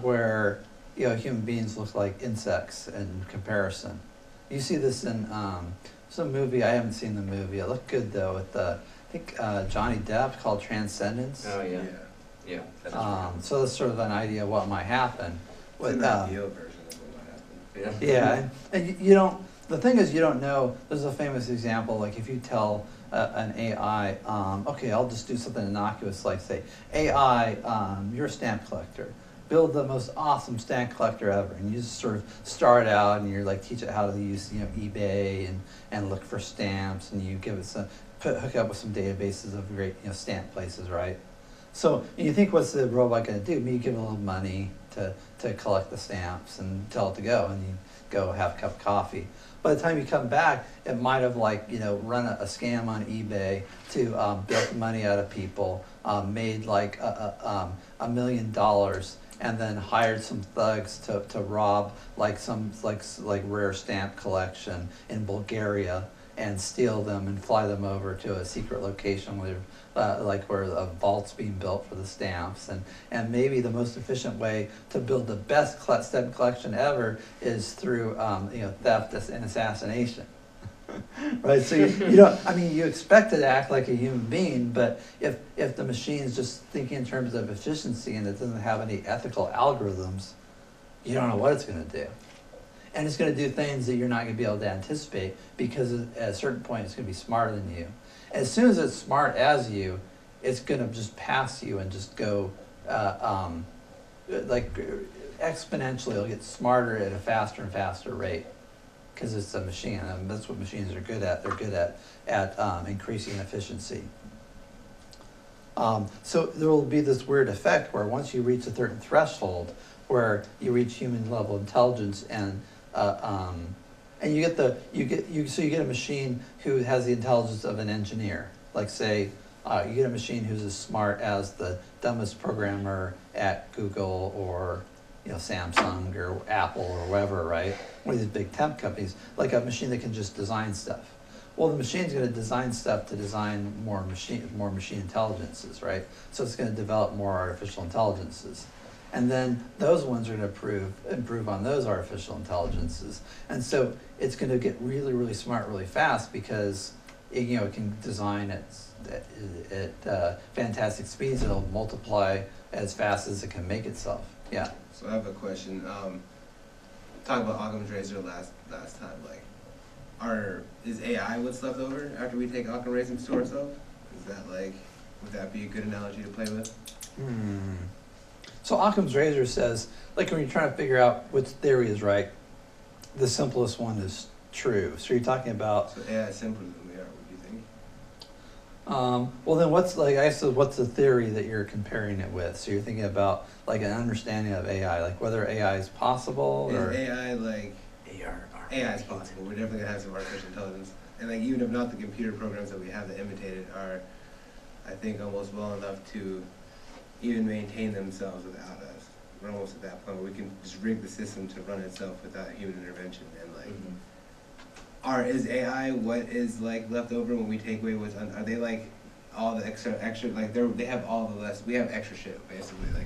where human beings look like insects in comparison. You see this in some movie. I haven't seen the movie. It looked good though with I think Johnny Depp, called Transcendence. Oh yeah. Yeah. That is real. So that's sort of an idea of what might happen. It's an ideal version of what might happen. Yeah. Yeah, and you don't. The thing is, you don't know. There's a famous example, like if you tell an AI, okay, I'll just do something innocuous, like say, AI, you're a stamp collector. Build the most awesome stamp collector ever, and you just sort of start out, and you're like teach it how to use eBay and look for stamps, and you give it hook up with some databases of great stamp places, right? So you think, what's the robot going to do? You give it a little money to collect the stamps and tell it to go, and you go have a cup of coffee. By the time you come back, it might have run a scam on eBay to bilk money out of people, made like $1 million, and then hired some thugs to rob some rare stamp collection in Bulgaria and steal them and fly them over to a secret location where where a vault's being built for the stamps, and maybe the most efficient way to build the best stamp collection ever is through theft and assassination. Right, so you don't. I mean, you expect it to act like a human being, but if the machine's just thinking in terms of efficiency and it doesn't have any ethical algorithms, you don't know what it's going to do. And it's going to do things that you're not going to be able to anticipate because at a certain point it's going to be smarter than you. As soon as it's smart as you, it's going to just pass you and just go exponentially. It'll get smarter at a faster and faster rate because it's a machine. And that's what machines are good at. They're good at increasing efficiency. So there will be this weird effect where once you reach a certain threshold, where you reach human level intelligence and you get a machine who has the intelligence of an engineer. Like say, you get a machine who's as smart as the dumbest programmer at Google or Samsung or Apple or whoever, right? One of these big tech companies, like a machine that can just design stuff. Well, the machine's going to design stuff to design more machine intelligences, right? So it's going to develop more artificial intelligences. And then those ones are going to improve on those artificial intelligences. And so it's going to get really, really smart really fast because it can design at fantastic speeds. It'll multiply as fast as it can make itself. Yeah. So I have a question. Talking about Occam's razor last time, is AI what's left over after we take Occam's razor to ourselves? Is that would that be a good analogy to play with? So Occam's razor says, when you're trying to figure out which theory is right, the simplest one is true. So you're talking about. So AI is simpler than we are. What do you think? Well, then what's the theory that you're comparing it with? So you're thinking about an understanding of AI, whether AI is possible or. Is AI AI is possible. We're definitely gonna have some artificial intelligence, and even if not, the computer programs that we have that imitate it are, I think, almost well enough to even maintain themselves without us. we're almost at that point where we can just rig the system to run itself without human intervention. And like, is AI what is like left over when we take away what's are they like all the extra like they have all the less, we have extra shit basically, like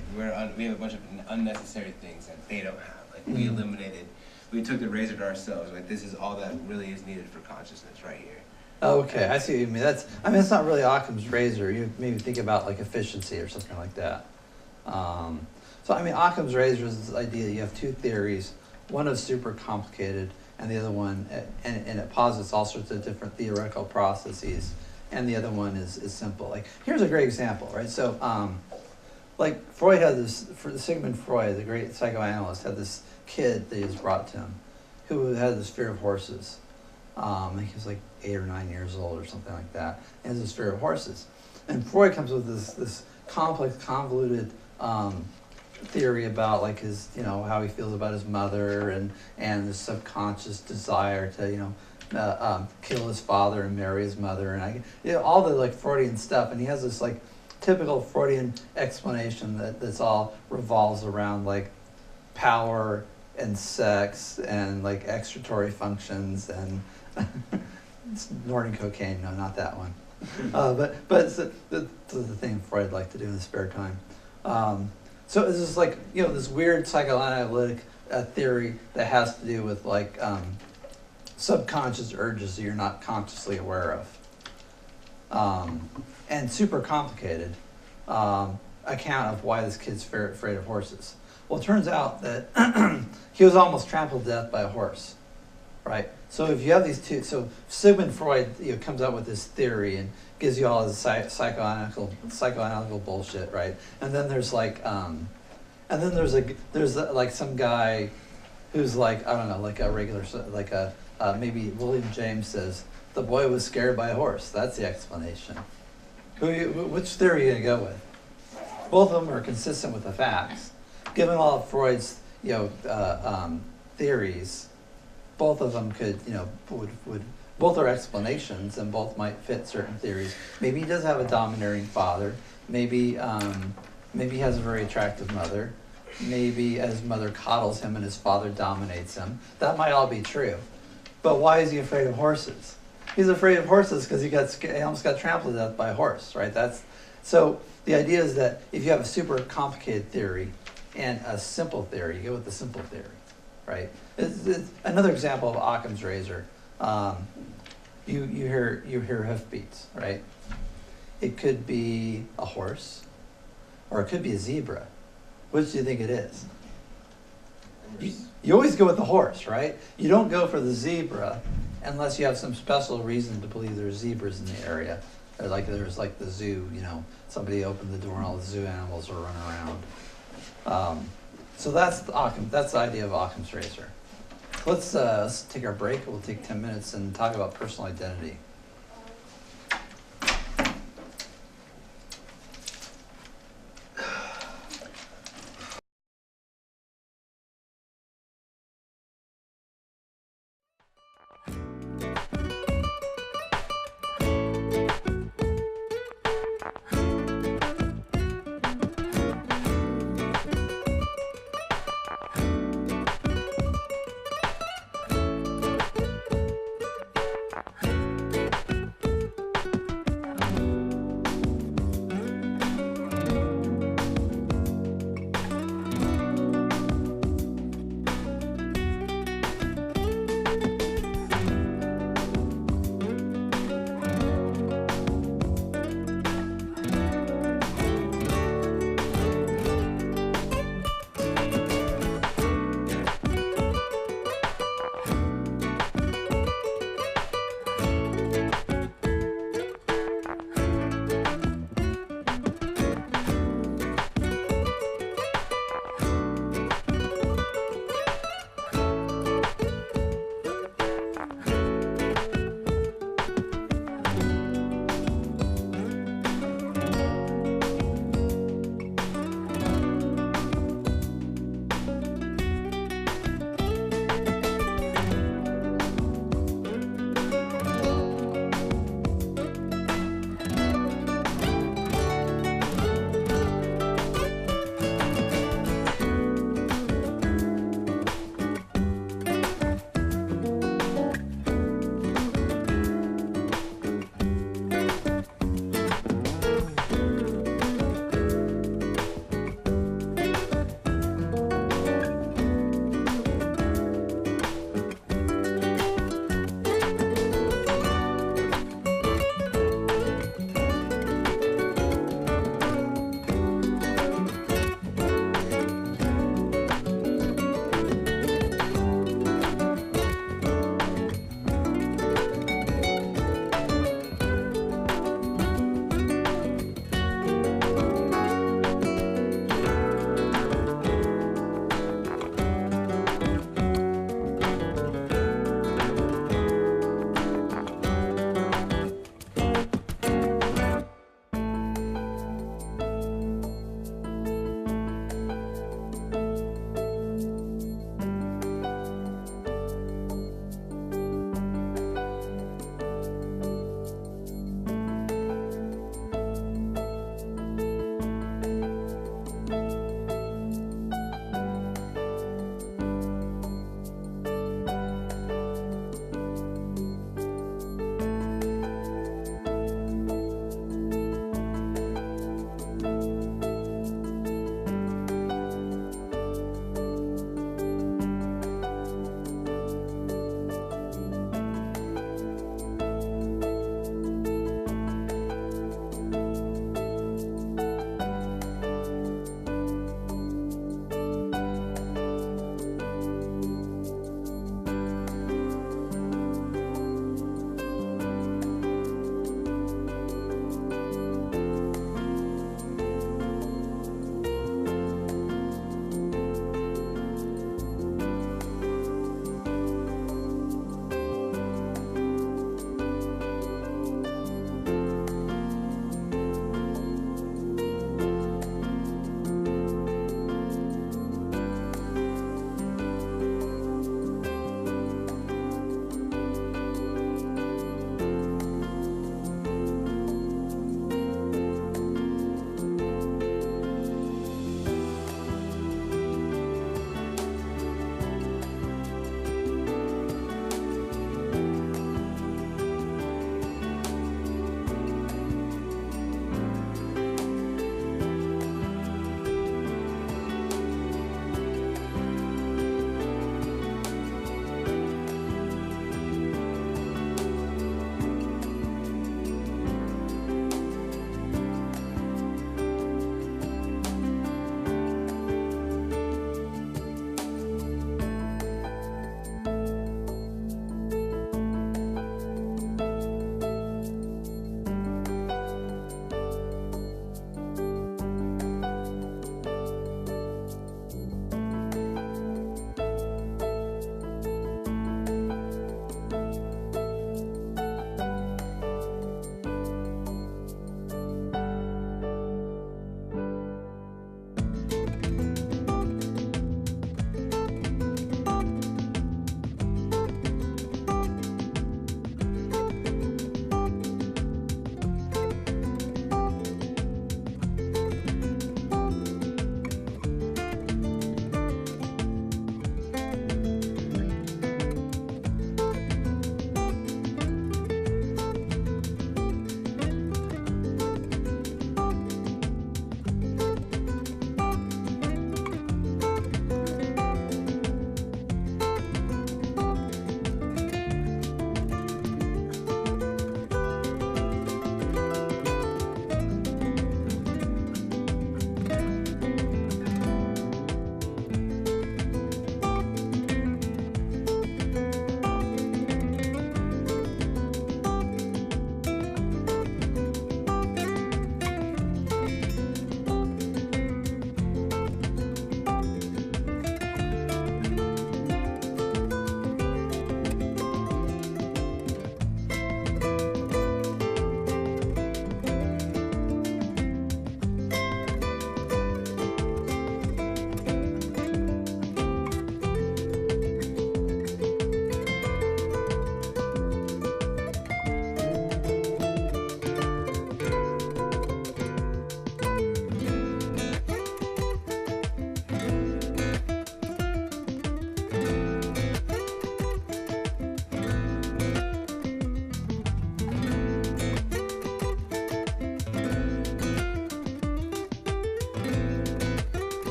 we have a bunch of unnecessary things that they don't have. Like we eliminated, we took the razor to ourselves. Like this is all that really is needed for consciousness right here. Oh, okay, I see what you mean. It's not really Occam's razor. You maybe think about like efficiency or something like that. So I mean, Occam's razor is this idea that you have two theories. One is super complicated, and the other one, and it posits all sorts of different theoretical processes. And the other one is simple. Like here's a great example, right? So, like Freud had this. Sigmund Freud, the great psychoanalyst, had this kid that he was brought to him, who had this fear of horses. I think he was like 8 or 9 years old or something like that. And has this fear of horses. And Freud comes with this complex, convoluted theory about like his, how he feels about his mother and the subconscious desire to, kill his father and marry his mother and all the like Freudian stuff. And he has this like typical Freudian explanation that's all revolves around like power and sex and like excretory functions and snorting cocaine. No, not that one. But it's the thing Freud liked to do in his spare time. So it's just like, this weird psychoanalytic theory that has to do with like subconscious urges that you're not consciously aware of. And super complicated account of why this kid's afraid of horses. Well, it turns out that he was almost trampled to death by a horse, right? So if you have these two, so Sigmund Freud comes up with this theory and gives you all this psychoanalytical bullshit, right? And then there's like, there's like some guy who's like, I don't know, like a regular, like maybe William James says, the boy was scared by a horse. That's the explanation. Which theory are you gonna go with? Both of them are consistent with the facts. Given all of Freud's, theories, both of them could, would both are explanations and both might fit certain theories. Maybe he does have a domineering father. Maybe he has a very attractive mother. Maybe his mother coddles him and his father dominates him. That might all be true. But why is he afraid of horses? He's afraid of horses because he almost got trampled to death by a horse, right? So the idea is that if you have a super complicated theory and a simple theory, you go with the simple theory, right? It's another example of Occam's razor. You hear hoofbeats, right? It could be a horse, or it could be a zebra. Which do you think it is? You always go with the horse, right? You don't go for the zebra unless you have some special reason to believe there's zebras in the area. There's like the zoo, somebody opened the door and all the zoo animals are running around. So that's the idea of Occam's razor. Let's take our break. We'll take 10 minutes and talk about personal identity.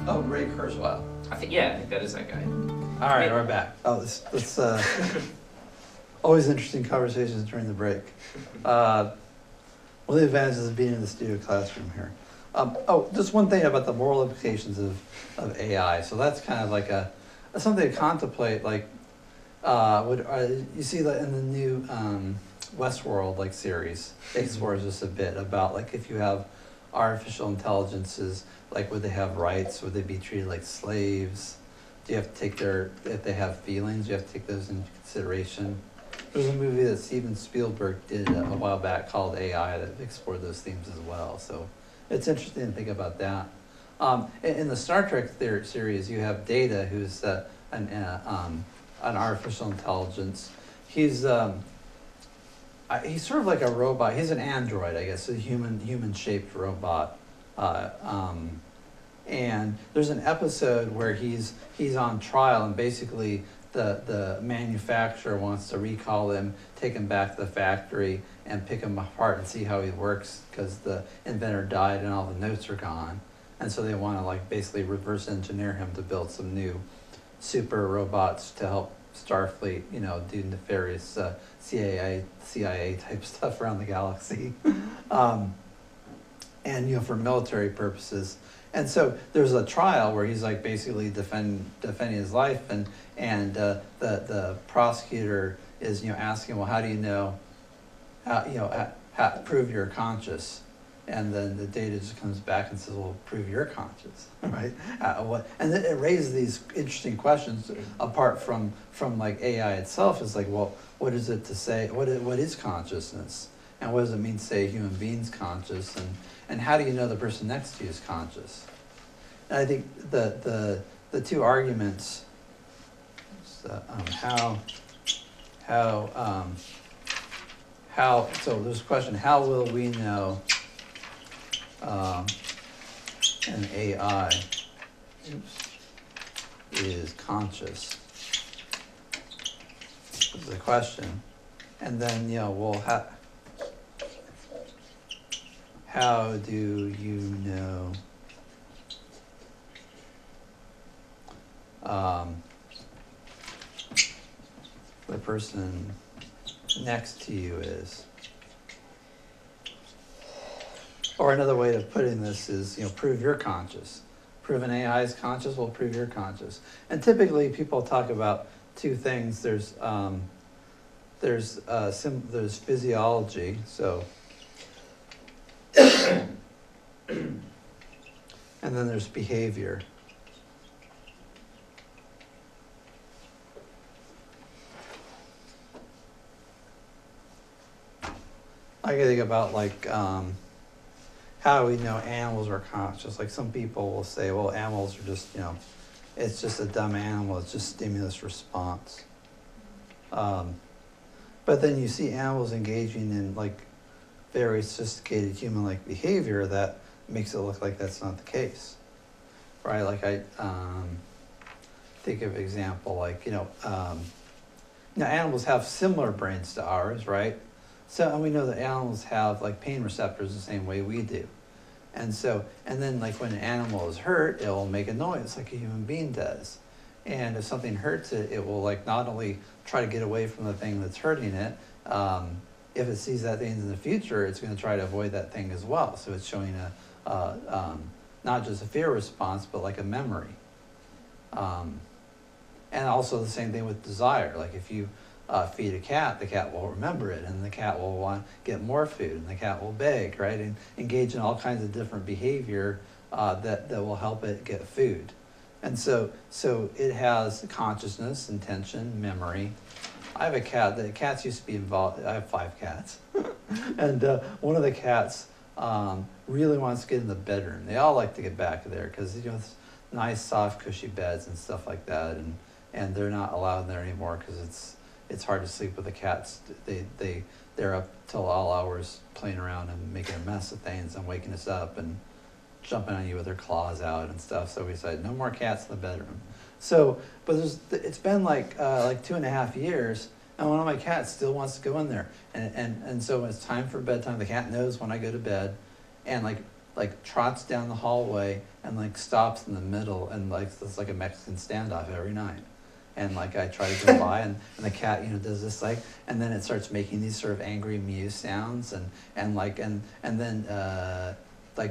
Oh, Ray Kurzweil. I think that is that guy. All right, we're back. Oh, let's always interesting conversations during the break. One of the advantages of being in the studio classroom here. Just one thing about the moral implications of AI. So that's kind of like something to contemplate. Like, you see that in the new Westworld like series, it explores this a bit about like if you have artificial intelligences, like would they have rights? Would they be treated like slaves? Do you have to take if they have feelings, you have to take those into consideration. There's a movie that Steven Spielberg did a while back called AI that explored those themes as well. So it's interesting to think about that. In the Star Trek series, you have Data, who's an artificial intelligence. He's sort of like a robot. He's an android, I guess, a human-shaped robot. And there's an episode where he's on trial, and basically the manufacturer wants to recall him, take him back to the factory, and pick him apart and see how he works because the inventor died and all the notes are gone. And so they want to like basically reverse engineer him to build some new super robots to help Starfleet, do nefarious CIA type stuff around the galaxy, and for military purposes. And so there's a trial where he's like basically defending his life, and the prosecutor is asking, well, how do you know how prove you're conscious? And then the Data just comes back and says, well, prove you're conscious, right? And it raises these interesting questions apart from like AI itself. Is like, well, what is it to say? What is consciousness? And what does it mean to say a human being's conscious? And how do you know the person next to you is conscious? And I think the two arguments, so there's a question, how will we know an AI is conscious? Is the question. And then, how do you know the person next to you is? Or another way of putting this is, prove you're conscious. Prove an AI is conscious, well, prove you're conscious. And typically people talk about two things. There's physiology, so, and then there's behavior. I can think about like, how do we know animals are conscious? Like some people will say, well, animals are just, it's just a dumb animal. It's just stimulus response. But then you see animals engaging in like very sophisticated human-like behavior that makes it look like that's not the case, right? Like I think of an example, like, animals have similar brains to ours, right? So, and we know that animals have like pain receptors the same way we do. And then like when an animal is hurt, it will make a noise like a human being does. And if something hurts it, it will like not only try to get away from the thing that's hurting it, if it sees that thing in the future, it's going to try to avoid that thing as well. So it's showing not just a fear response, but like a memory. And also the same thing with desire. Like if you feed a cat, the cat will remember it, and the cat will want to get more food, and the cat will beg, right? And engage in all kinds of different behavior that will help it get food. And so it has consciousness, intention, memory. I have a cat. The cats used to be involved. I have 5 cats. And one of the cats really wants to get in the bedroom. They all like to get back there because, it's nice, soft, cushy beds and stuff like that. And they're not allowed there anymore because it's hard to sleep with the cats. They're up till all hours playing around and making a mess of things and waking us up and jumping on you with their claws out and stuff. So we decided no more cats in the bedroom. So, but it's been like 2.5 years, and one of my cats still wants to go in there. And so when it's time for bedtime, the cat knows when I go to bed, and like like trots down the hallway and like stops in the middle, and like it's like a Mexican standoff every night. And like I try to go by, and the cat, you know, does this like, and then it starts making these sort of angry mew sounds, and then like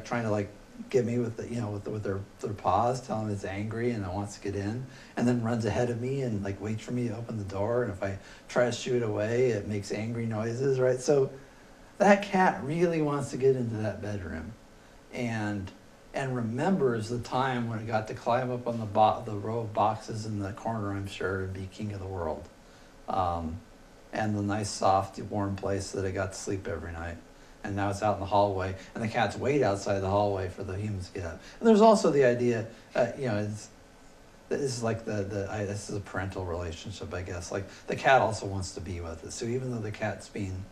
trying to like get me with the, you know, with their paws, telling it's angry and it wants to get in, and then runs ahead of me and like waits for me to open the door, and if I try to shoo it away, it makes angry noises, right? So that cat really wants to get into that bedroom, and remembers the time when it got to climb up on the row of boxes in the corner, I'm sure, and be king of the world, and the nice, soft, warm place that it got to sleep every night. And now it's out in the hallway, and the cats wait outside the hallway for the humans to get up. And there's also the idea, you know, this is like this is a parental relationship, I guess. Like the cat also wants to be with it. So even though the cat's being,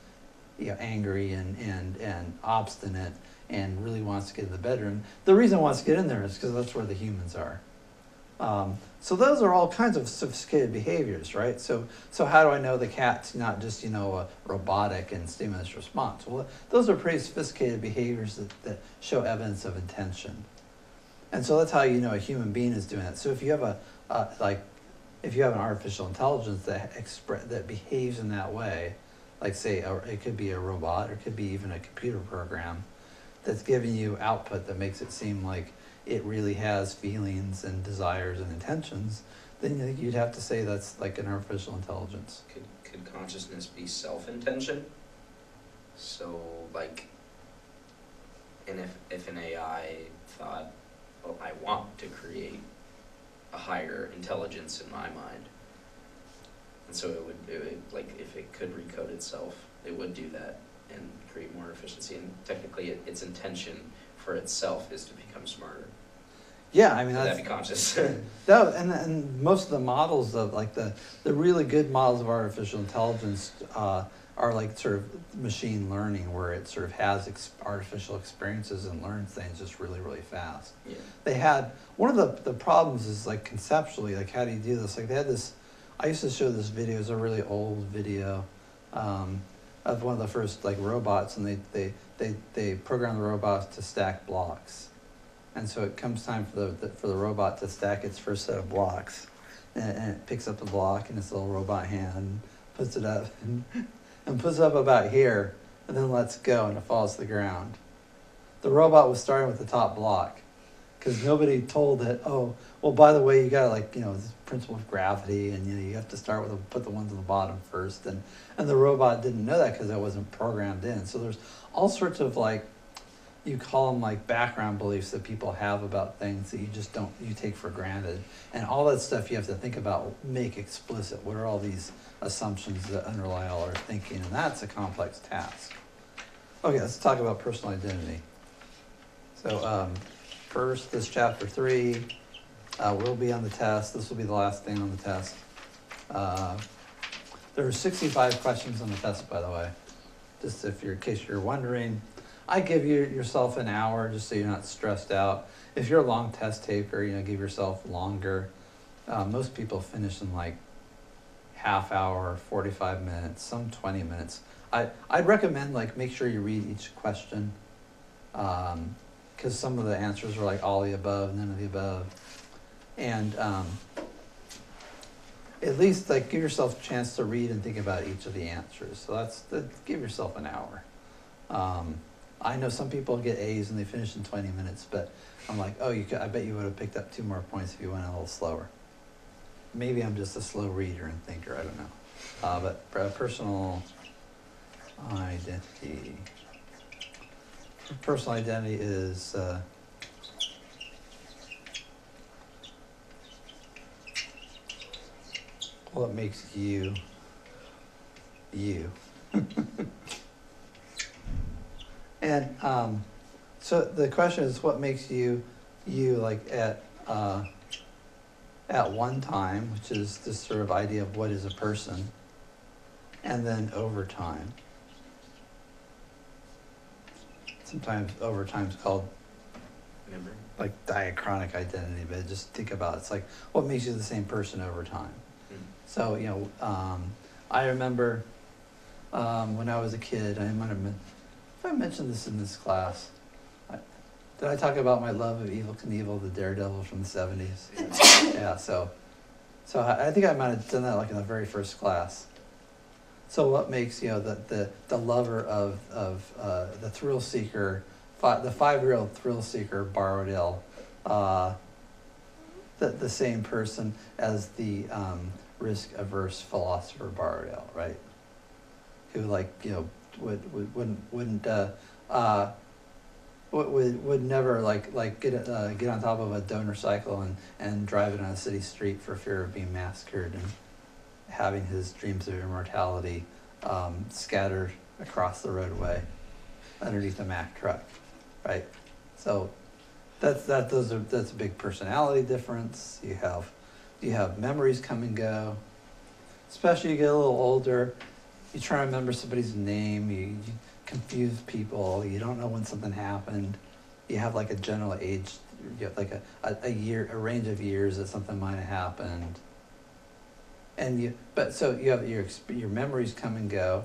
you know, angry and obstinate and really wants to get in the bedroom, the reason it wants to get in there is because that's where the humans are. So those are all kinds of sophisticated behaviors, right? So how do I know the cat's not just, you know, a robotic and stimulus response? Well, those are pretty sophisticated behaviors that show evidence of intention. And so that's how you know a human being is doing it. So if you have if you have an artificial intelligence that behaves in that way, like say it could be a robot, or it could be even a computer program that's giving you output that makes it seem like it really has feelings and desires and intentions, then you'd have to say that's like an artificial intelligence. Could consciousness be self-intention? So like, and if an AI thought, oh, I want to create a higher intelligence in my mind, and so it would like, if it could recode itself, it would do that and create more efficiency, and technically its intention for itself is to become smarter. Yeah, I mean, Would that's, that be conscious? and most of the models of like the really good models of artificial intelligence are like sort of machine learning, where it sort of has artificial experiences and learns things just really, really fast. Yeah. They had, one of the problems is like conceptually, like how do you do this? Like they had this, I used to show this video, it's a really old video, of one of the first like robots, and they programmed the robots to stack blocks. And so it comes time for the robot to stack its first set of blocks, and it picks up the block in its little robot hand, puts it up, and puts it up about here, and then lets go, and it falls to the ground. The robot was starting with the top block, because nobody told it, oh, well, by the way, you got like, you know, this principle of gravity, and you know, you have to start with put the ones on the bottom first, and the robot didn't know that because it wasn't programmed in. So there's all sorts of like, you call them like background beliefs that people have about things that you just don't, you take for granted. And all that stuff you have to think about, make explicit. What are all these assumptions that underlie all our thinking? And that's a complex task. Okay, let's talk about personal identity. So first, this chapter 3 will be on the test. This will be the last thing on the test. There are 65 questions on the test, by the way. Just in case you're wondering. I give yourself an hour just so you're not stressed out. If you're a long test taker, you know, give yourself longer. Most people finish in like half hour, 45 minutes, some 20 minutes. I'd recommend like make sure you read each question, because some of the answers are like all the above, none of the above, and at least like give yourself a chance to read and think about each of the answers. So give yourself an hour. I know some people get A's and they finish in 20 minutes, but I'm like, oh, I bet you would have picked up 2 more points if you went a little slower. Maybe I'm just a slow reader and thinker, I don't know. But personal identity. Personal identity is what makes you, you. And so the question is, what makes you, you, like at one time, which is this sort of idea of what is a person, and then over time. Sometimes over time is called Remember? like diachronic identity, but just think about it. It's like what makes you the same person over time. So, you know, I remember when I was a kid, I might have if I mentioned this in this class, Did I talk about my love of Evel Knievel, the daredevil from the 70s? Yeah, so I think I might have done that like in the very first class. So what makes, the lover of the thrill seeker, the 5-year-old thrill seeker, Borrowdale, the same person as the risk-averse philosopher Borrowdale, right? Who would never get on top of a donor cycle and drive it on a city street for fear of being massacred and having his dreams of immortality scattered across the roadway underneath a Mack truck, right? So that's a big personality difference. You have memories come and go, especially you get a little older. You try to remember somebody's name. You confuse people. You don't know when something happened. You have like a general age. You have like a range of years that something might have happened. And you have your memories come and go.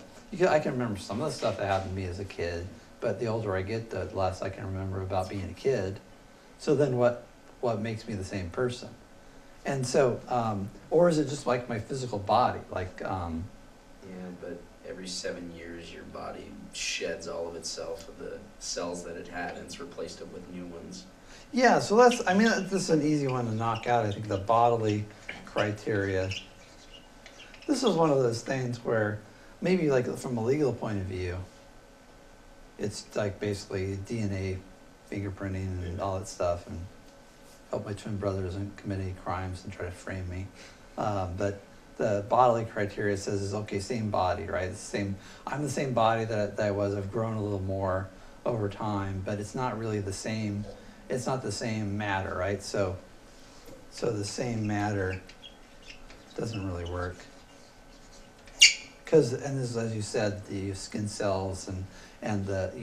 I can remember some of the stuff that happened to me as a kid, but the older I get, the less I can remember about being a kid. So then what makes me the same person? And so, or is it just like my physical body? Yeah, but every 7 years your body sheds all of itself of the cells that it had and it's replaced it with new ones. Yeah, so this is an easy one to knock out. I think the bodily criteria. This is one of those things where maybe like from a legal point of view, it's like basically DNA fingerprinting and all that stuff, and hope my twin brother doesn't commit any crimes and try to frame me. But the bodily criteria says is okay, same body, right? It's the same. I'm the same body that I was. I've grown a little more over time, but it's not really the same. It's not the same matter, right? So the same matter doesn't really work. Because, and this is, as you said, the skin cells and the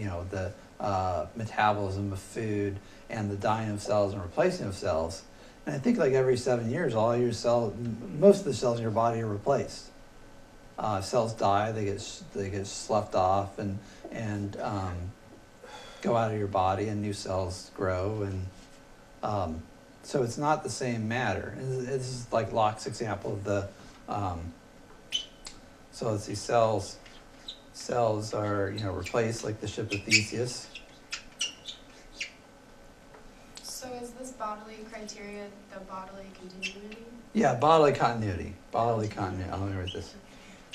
metabolism of food and the dying of cells and replacing of cells. And I think like every 7 years, most of the cells in your body are replaced. Cells die, they get sloughed off and go out of your body, and new cells grow, and so it's not the same matter. This is like Locke's example of the. So let's see, cells are replaced like the ship of Theseus. So is this bodily criteria the bodily continuity? Yeah, bodily continuity. Bodily continuity. Let me write this.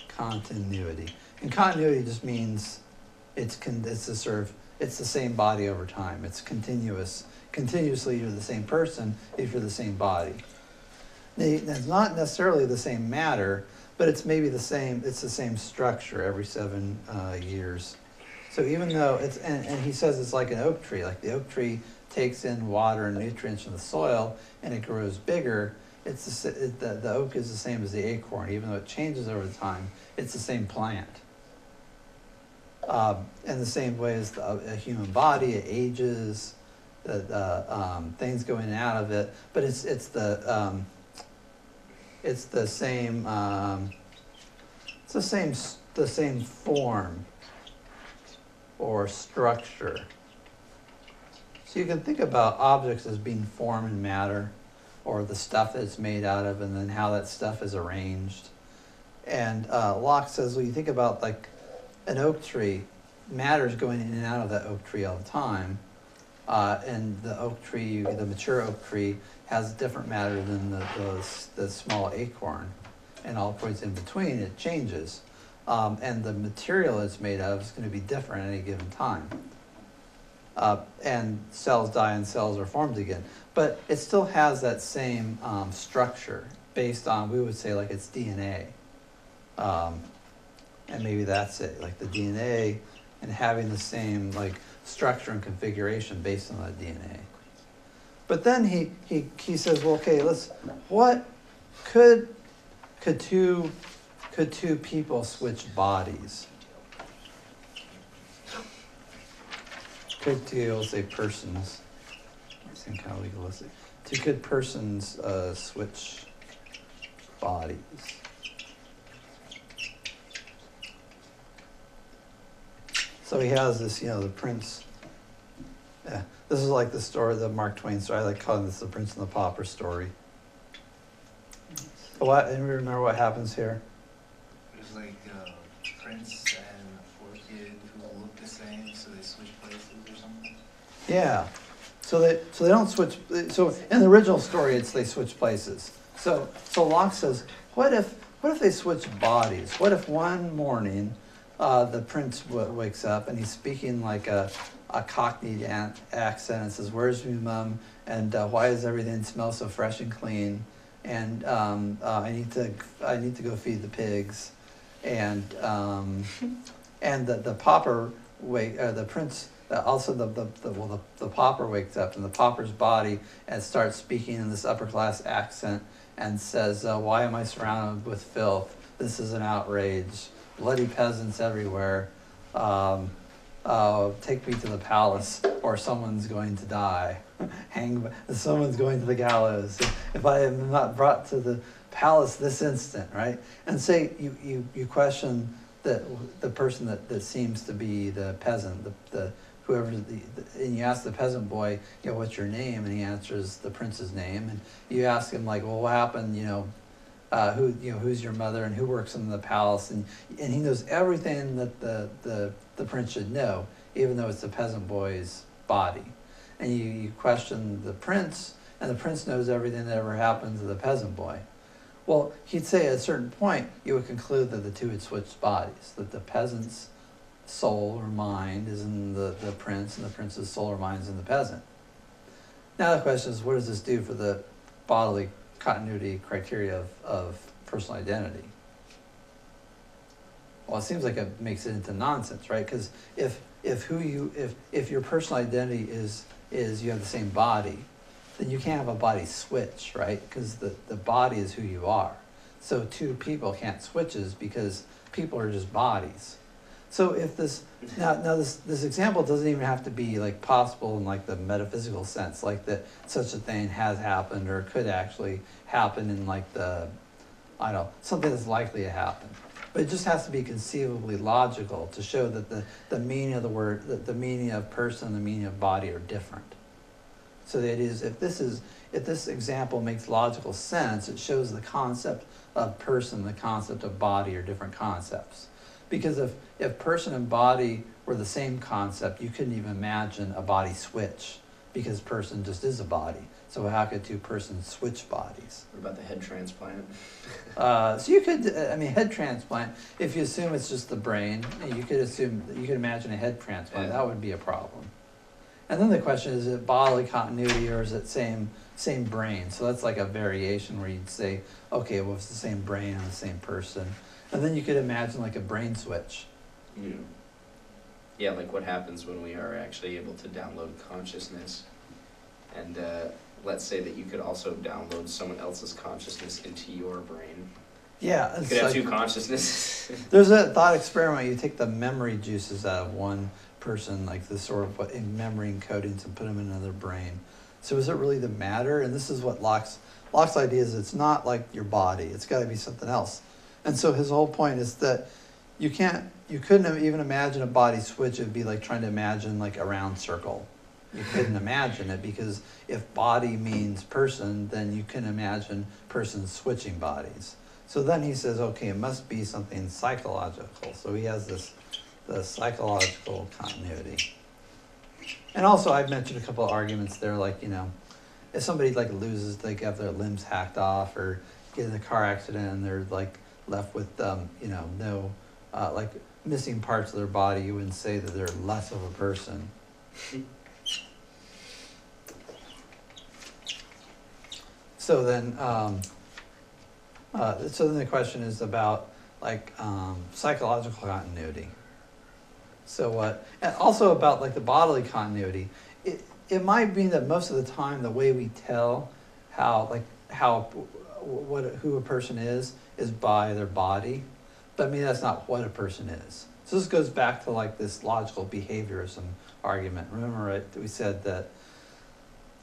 Continuity. And continuity just means it's the same body over time. It's continuous. Continuously, you're the same person if you're the same body. It's not necessarily the same matter, but it's maybe the same. It's the same structure every 7 years. So even though and he says it's like an oak tree. Like the oak tree takes in water and nutrients from the soil, and it grows bigger. The oak is the same as the acorn, even though it changes over time. It's the same plant. In the same way as a human body, it ages. Things go in and out of it, but it's the same form or structure. So you can think about objects as being form and matter, or the stuff that it's made out of, and then how that stuff is arranged. And Locke says, well, you think about like an oak tree, matter's going in and out of that oak tree all the time. And the oak tree, the mature oak tree, has different matter than the small acorn. And all points in between, it changes. And the material it's made of is going to be different at any given time. And cells die and cells are formed again. But it still has that same structure based on, we would say, like its DNA. And maybe that's it, like the DNA and having the same like structure and configuration based on that DNA. But then he says, well, okay, what could two people switch bodies? Could two, we'll say persons, seem kind of legalistic. Could persons switch bodies? So he has this, the prince. This is like the story, the Mark Twain story. I like calling this the Prince and the Pauper story. What? Anybody remember what happens here? It was like Prince and a poor kid who looked the same, so they switched places or something. Yeah. So they don't switch. So in the original story, it's they switch places. So Locke says, what if they switch bodies? What if one morning the prince wakes up and he's speaking like a Cockney accent and says, "Where's my mum? And why does everything smell so fresh and clean? And I need to go feed the pigs." And the pauper the prince. Also, the pauper wakes up, and the pauper's body and starts speaking in this upper class accent and says, "Why am I surrounded with filth? This is an outrage. Bloody peasants everywhere. Take me to the palace, or someone's going to die. Someone's going to the gallows if I am not brought to the palace this instant." Right? And say you question the person that seems to be the peasant, whoever and you ask the peasant boy, "What's your name?" And he answers the prince's name. And you ask him like, "Well, what happened? Who's your mother and who works in the palace?" And he knows everything that the prince should know, even though it's the peasant boy's body. And you question the prince, and the prince knows everything that ever happened to the peasant boy. Well, he'd say at a certain point, you would conclude that the two had switched bodies, that the peasant's soul or mind is in the prince, and the prince's soul or mind is in the peasant. Now the question is, what does this do for the bodily continuity criteria of personal identity? Well, it seems like it makes it into nonsense, right? Because if your personal identity is you have the same body, then you can't have a body switch, right? Because the body is who you are. So two people can't switches because people are just bodies. So if this example doesn't even have to be like possible in like the metaphysical sense, like that such a thing has happened or could actually happen in like something that's likely to happen. But it just has to be conceivably logical to show that the meaning of the word, the meaning of person, the meaning of body are different. So that is, if this example makes logical sense, it shows the concept of person, the concept of body are different concepts. Because if person and body were the same concept, you couldn't even imagine a body switch, because person just is a body. So how could two persons switch bodies? What about the head transplant? So you could, head transplant, if you assume it's just the brain, you could imagine a head transplant, that would be a problem. And then the question is it bodily continuity or is it same brain? So that's like a variation where you'd say, okay, well, it's the same brain and the same person. And then you could imagine like a brain switch. Yeah, like what happens when we are actually able to download consciousness. And let's say that you could also download someone else's consciousness into your brain. Yeah. You could have two consciousnesses. There's a thought experiment. You take the memory juices out of one person, like this sort of in memory encodings, and put them in another brain. So is it really the matter? And this is what Locke's idea is. It's not like your body. It's got to be something else. And so his whole point is that you couldn't even imagine a body switch. It would be like trying to imagine like a round circle. You couldn't imagine it because if body means person, then you can imagine persons switching bodies. So then he says, okay, it must be something psychological. So he has the psychological continuity. And also I've mentioned a couple of arguments there, like, if somebody like loses, they have their limbs hacked off or get in a car accident and they're like left with, no, like missing parts of their body, you wouldn't say that they're less of a person. So then the question is about like psychological continuity. So what, and also about like the bodily continuity. It might be that most of the time the way we tell who a person is by their body, but that's not what a person is. So this goes back to like this logical behaviorism argument. Remember, right, we said that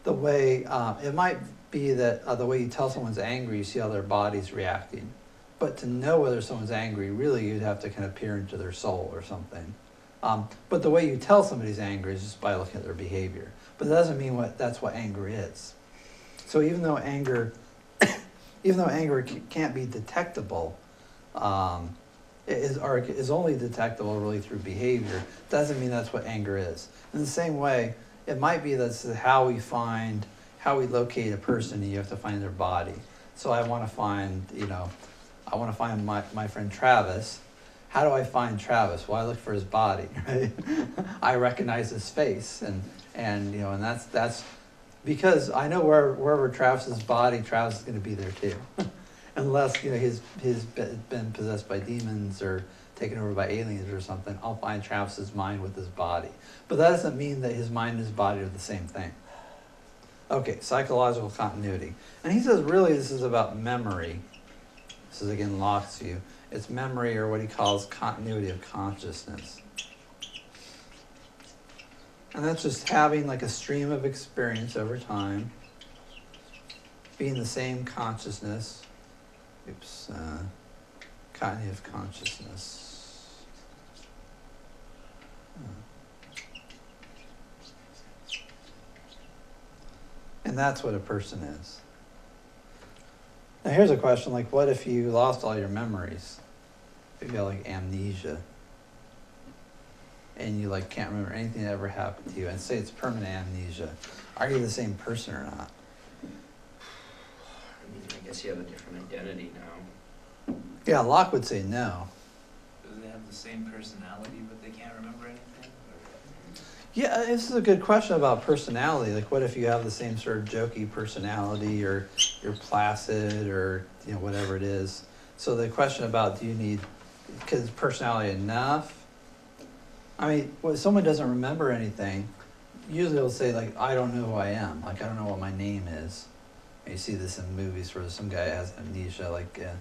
the way it might be that the way you tell someone's angry, you see how their body's reacting. But to know whether someone's angry, really you'd have to kind of peer into their soul or something. But the way you tell somebody's angry is just by looking at their behavior. But that doesn't mean that's what anger is. So even though anger, can't be detectable, is only detectable really through behavior, doesn't mean that's what anger is. In the same way, it might be that's how we locate a person, and you have to find their body. So I want to find, my friend Travis. How do I find Travis? Well, I look for his body, right? I recognize his face, and that's because I know wherever Travis's body, Travis is going to be there too. Unless, he's been possessed by demons or taken over by aliens or something, I'll find Travis's mind with his body. But that doesn't mean that his mind and his body are the same thing. Okay, psychological continuity. And he says really this is about memory. This is again Locke's view. It's memory, or what he calls continuity of consciousness. And that's just having like a stream of experience over time, being the same consciousness. Continuity of consciousness. And that's what a person is. Now here's a question, like what if you lost all your memories? If you got like amnesia, and you like can't remember anything that ever happened to you, and say it's permanent amnesia, are you the same person or not? I guess you have a different identity now. Yeah, Locke would say no. Do they have the same personality, but they can't remember anything? Yeah, this is a good question about personality. Like, what if you have the same sort of jokey personality, or you're placid, or whatever it is. So the question about do you need, because personality enough? I mean, when someone doesn't remember anything, usually they'll say like, I don't know who I am. Like, I don't know what my name is. And you see this in movies where some guy has amnesia, like that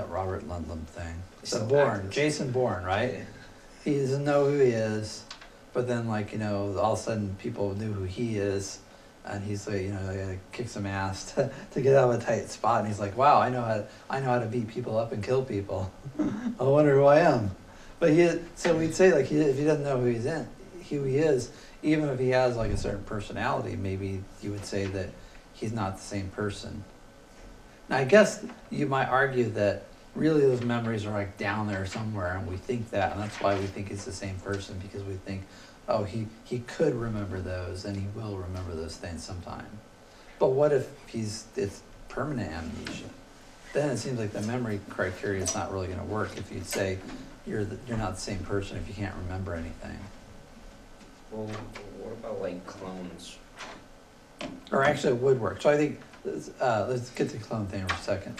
Robert Ludlum thing. Jason Bourne, right? Yeah. He doesn't know who he is, but then all of a sudden people knew who he is, and he's like, kick some ass to get out of a tight spot, and he's like, wow, I know how to beat people up and kill people. I wonder who I am. But so we'd say like if he doesn't know who he is, even if he has like a certain personality, maybe you would say that he's not the same person. Now I guess you might argue that really those memories are like down there somewhere, and we think that, and that's why we think it's the same person, because we think, oh, he could remember those, and he will remember those things sometime. But what if it's permanent amnesia? Then it seems like the memory criteria is not really going to work if you say you're not the same person if you can't remember anything. Well, what about like clones? Or actually it would work. So I think, let's get to the clone thing for a second.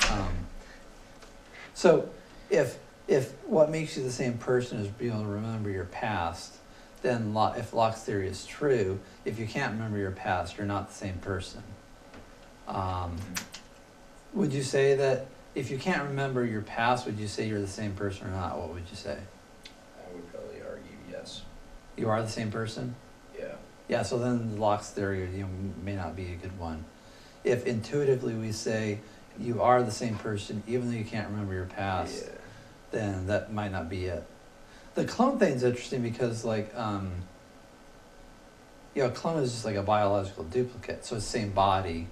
So if what makes you the same person is being able to remember your past, then if Locke's theory is true, if you can't remember your past, you're not the same person. Would you say that if you can't remember your past, would you say you're the same person or not? What would you say? I would probably argue yes. You are the same person? Yeah. Yeah, so then Locke's theory may not be a good one. If intuitively we say you are the same person, even though you can't remember your past, then that might not be it. The clone thing's interesting because a clone is just like a biological duplicate, so it's the same body,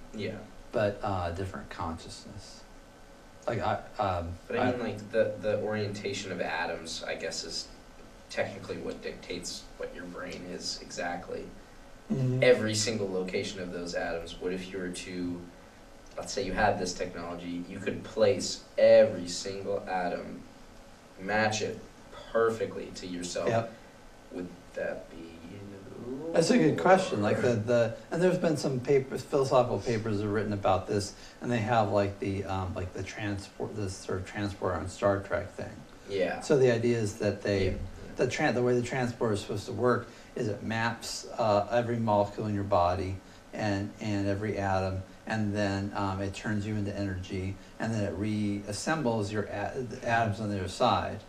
but different consciousness. But I mean, like the orientation of atoms, I guess, is technically what dictates what your brain is exactly. Mm-hmm. Every single location of those atoms. What if you were to, let's say you had this technology, you could place every single atom, match it perfectly to yourself. Yep. Would that be you? That's a good question. Like and there's been some philosophical papers that are written about this, and they have the sort of transport on Star Trek thing. Yeah. So the idea is that the way the transport is supposed to work is it maps every molecule in your body and every atom, and then it turns you into energy, and then it reassembles your atoms on the other side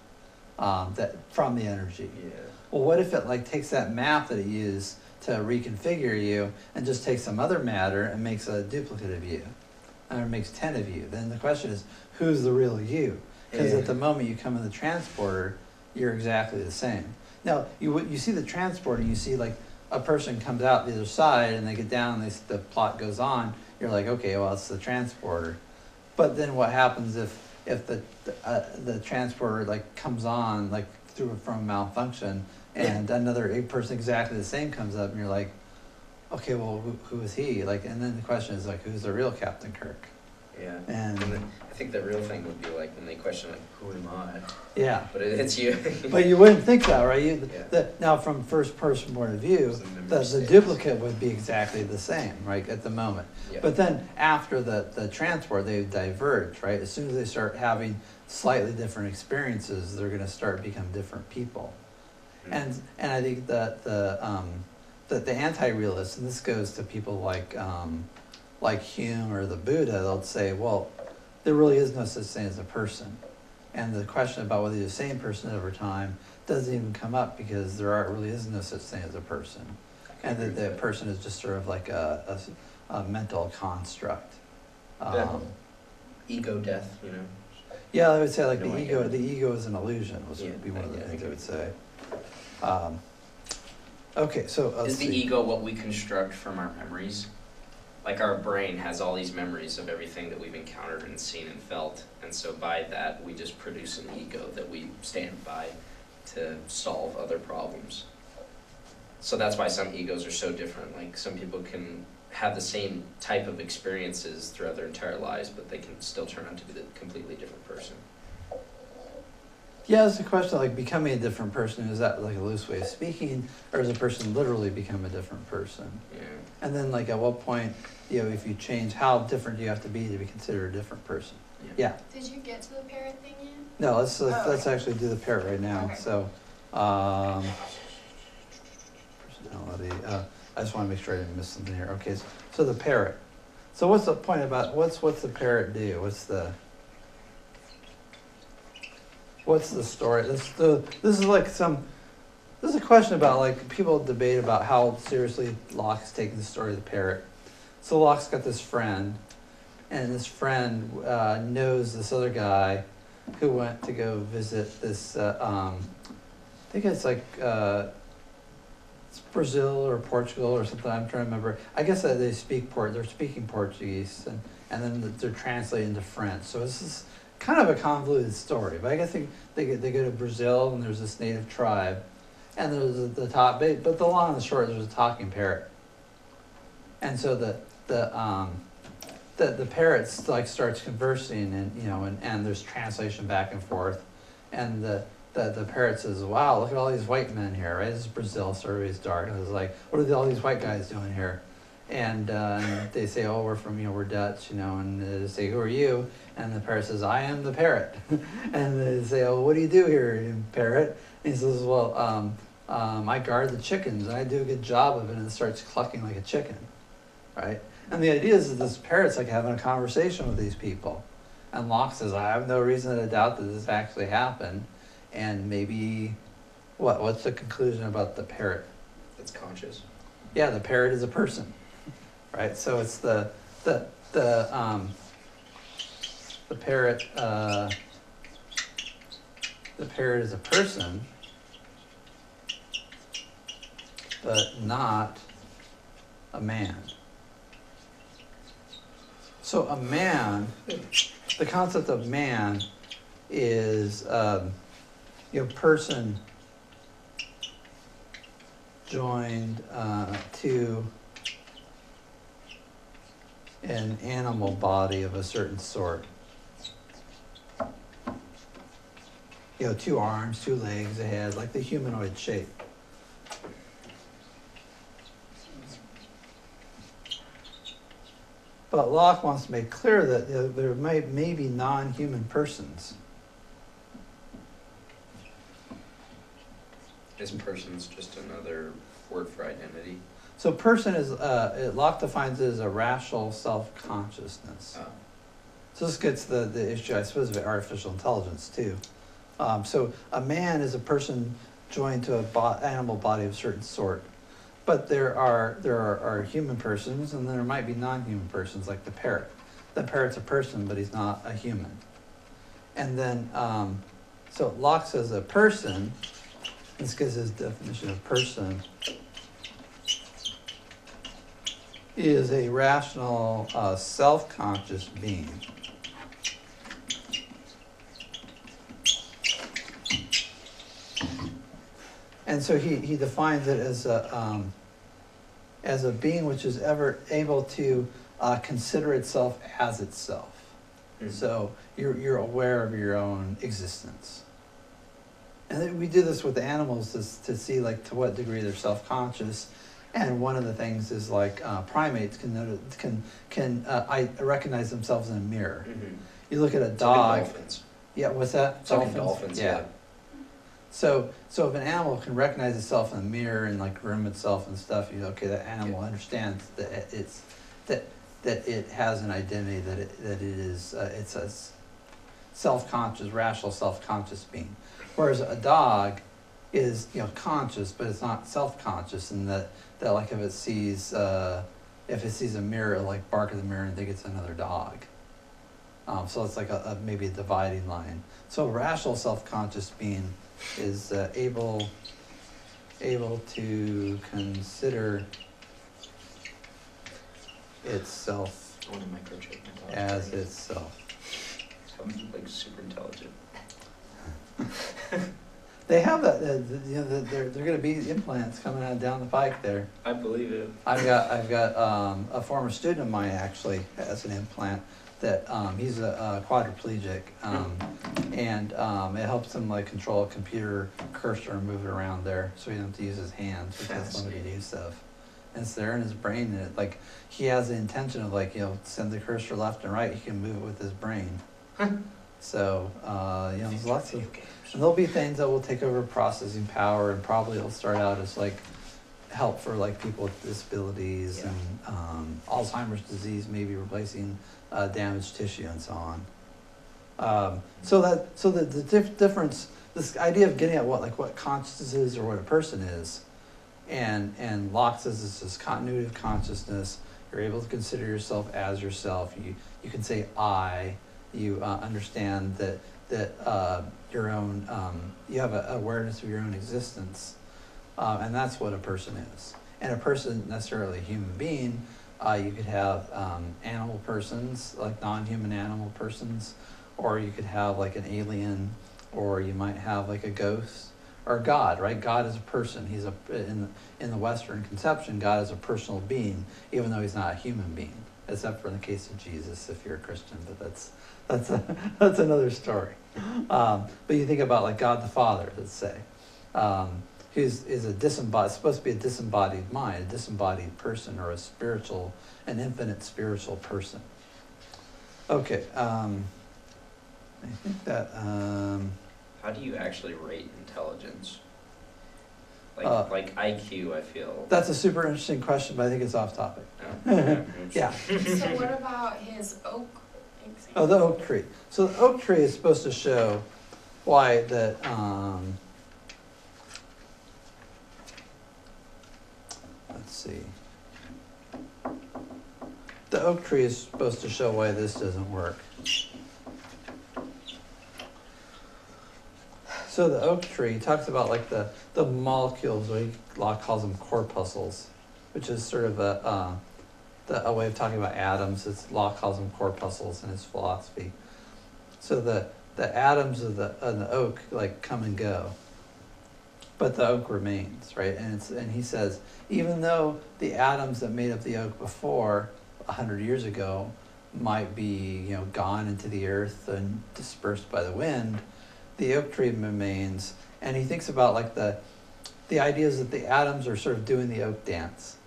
from the energy. Yeah. Well, what if it takes that map that it used to reconfigure you and just takes some other matter and makes a duplicate of you, or makes 10 of you? Then the question is, who's the real you? Because Yeah. at the moment you come in the transporter, you're exactly the same. Now, you see the transporter, you see like a person comes out the other side and they get down and the plot goes on, you're like, okay, well, it's the transporter. But then what happens if the transporter like comes on like from malfunction and a person exactly the same comes up and you're like, okay, well, who is he? Like, and then the question is like, who's the real Captain Kirk? Yeah. And then I think the real thing would be like when they question like, who am I? yeah. But it's you. But you wouldn't think that, right? Yeah. Now, from first person point of view, It's the memory the states. duplicate would be exactly the same, right, at the moment. Yeah. But then after the transport, they diverge, right? As soon as they start having slightly different experiences, they're going to start become different people. Mhm. And I think that the anti-realists, and this goes to people like Hume or the Buddha, they'll say, well, there really is no such thing as a person. And the question about whether you're the same person over time doesn't even come up because really is no such thing as a person. And that the person is just sort of like a mental construct. Ego death, you know. Yeah, I would say like No the idea. ego is an illusion, would Yeah, be one of the yeah, I things I agree. would say. Okay, so let's Is the see. ego what we construct from our memories? Like our brain has all these memories of everything that we've encountered and seen and felt, and so by that we just produce an ego that we stand by to solve other problems. So that's why some egos are so different. Like some people can have the same type of experiences throughout their entire lives, but they can still turn out to be a completely different person. Yeah, it's a question like becoming a different person. Is that like a loose way of speaking, or does a person literally become a different person? Yeah. And then like at what point, if you change, how different do you have to be considered a different person? Yeah. Did you get to the parrot thing yet? No, let's okay. actually do the parrot right now. Okay. So, personality. I just want to make sure I didn't miss something here. Okay, so the parrot. So what's the point about what's the parrot do? What's the story? This is a question about like people debate about how seriously Locke's taking the story of the parrot. So Locke's got this friend, and this friend knows this other guy who went to go visit this. I think it's like it's Brazil or Portugal or something. I'm trying to remember. I guess that they're speaking Portuguese, and then they're translating into French. So this is kind of a convoluted story. But I guess they go to Brazil, and there's this native tribe, and there's the top. But the long and the short, there's a talking parrot, and so the parrot like starts conversing, and there's translation back and forth, and the parrot says, "Wow, look at all these white men here, right? This is Brazil, so everybody's dark." And it's like, "What are all these white guys doing here?" And they say, "Oh, we're from we're Dutch, and they say, "Who are you?" And the parrot says, "I am the parrot." And they say, "Oh, what do you do here, parrot?" And he says, "Well, I guard the chickens, and I do a good job of it." And it starts clucking like a chicken, right? And the idea is that this parrot's like having a conversation with these people. And Locke says, "I have no reason to doubt that this actually happened." And maybe, what's the conclusion about the parrot? It's conscious. Yeah, the parrot is a person, right? So it's the parrot. The parrot is a person, but not a man. So a man, the concept of man is person joined to an animal body of a certain sort. 2 arms, 2 legs, a head, like the humanoid shape. But Locke wants to make clear that there may be non-human persons. Is persons just another word for identity? So person is, Locke defines it as a rational self-consciousness. Oh. So this gets the issue, I suppose, of artificial intelligence too. So a man is a person joined to an animal body of a certain sort. But there are human persons, and there might be non-human persons, like the parrot. The parrot's a person, but he's not a human. And then, so Locke says a person, this gives his definition of person, is a rational, self-conscious being. And so he defines it as a being which is ever able to consider itself as itself. Mhm. So you're aware of your own existence. And then we do this with animals to see like to what degree they're self-conscious. And one of the things is like primates can recognize themselves in a mirror. Mhm. You look at a It's like in dog. dolphins. Yeah, what's that? It's like in dolphins, yeah. So if an animal can recognize itself in the mirror and like groom itself and stuff, you know, okay, that animal understands that that it has an identity, that it is it's a self-conscious, rational, self-conscious being. Whereas a dog is, you know, conscious, but it's not self-conscious, and that like if it sees a mirror, it'll like bark at the mirror and think it's another dog. So it's like maybe a dividing line. So a rational, self-conscious being is able to consider itself I want to microchip my dog. as itself. I'm like super intelligent. They have that. You know, they're going to be implants coming out down the pike there. I believe it. I've got a former student of mine actually has an implant that he's a quadriplegic, and it helps him like control a computer cursor and move it around there, so he doesn't have to use his hands, which has limited use of. And it's there in his brain, and it, like he has the intention of like, you know, send the cursor left and right. He can move it with his brain. So you know, there's lots of, and there'll be things that will take over processing power, and probably it'll start out as like help for like people with disabilities and Alzheimer's disease, maybe replacing damaged tissue and so on. So the difference, this idea of getting at what consciousness is or what a person is, and Locke says it's this continuity of consciousness. You're able to consider yourself as yourself. You can say I. You understand that your own, you have an awareness of your own existence, and that's what a person is. And a person isn't necessarily a human being. You could have animal persons, like non-human animal persons, or you could have like an alien, or you might have like a ghost, or God, right? God is a person. He's in the Western conception, God is a personal being, even though he's not a human being, except for in the case of Jesus, if you're a Christian, but that's another story. But you think about like God the Father, let's say, who's supposed to be a disembodied mind, a disembodied person, or an infinite spiritual person. Okay, I think that. How do you actually rate intelligence? Like IQ, I feel. That's a super interesting question, but I think it's off topic. Oh, Yeah. So what about his oak example? Oh, the oak tree. So the oak tree is supposed to show why that. Let's see. The oak tree is supposed to show why this doesn't work. So the oak tree talks about like the molecules, or Locke calls them corpuscles, which is sort of a way of talking about atoms. Locke calls them corpuscles in his philosophy. So the atoms of the oak like come and go, but the oak remains, right? And he says even though the atoms that made up the oak before 100 years ago might be, you know, gone into the earth and dispersed by the wind, the oak tree remains. And he thinks about like the ideas that the atoms are sort of doing the oak dance.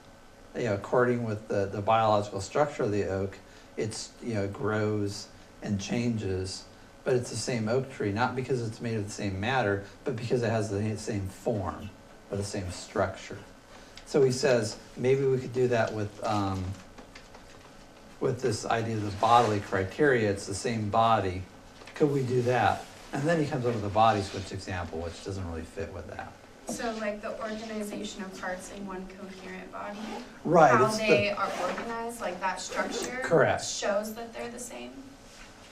You know, according with the biological structure of the oak, it's, you know, grows and changes, but it's the same oak tree, not because it's made of the same matter, but because it has the same form or the same structure. So he says maybe we could do that with this idea of the bodily criteria. It's the same body. Could we do that? And then he comes up with the body switch example, which doesn't really fit with that. So like the organization of parts in one coherent body? Right. How it's they are organized, like that structure? Correct. Shows that they're the same?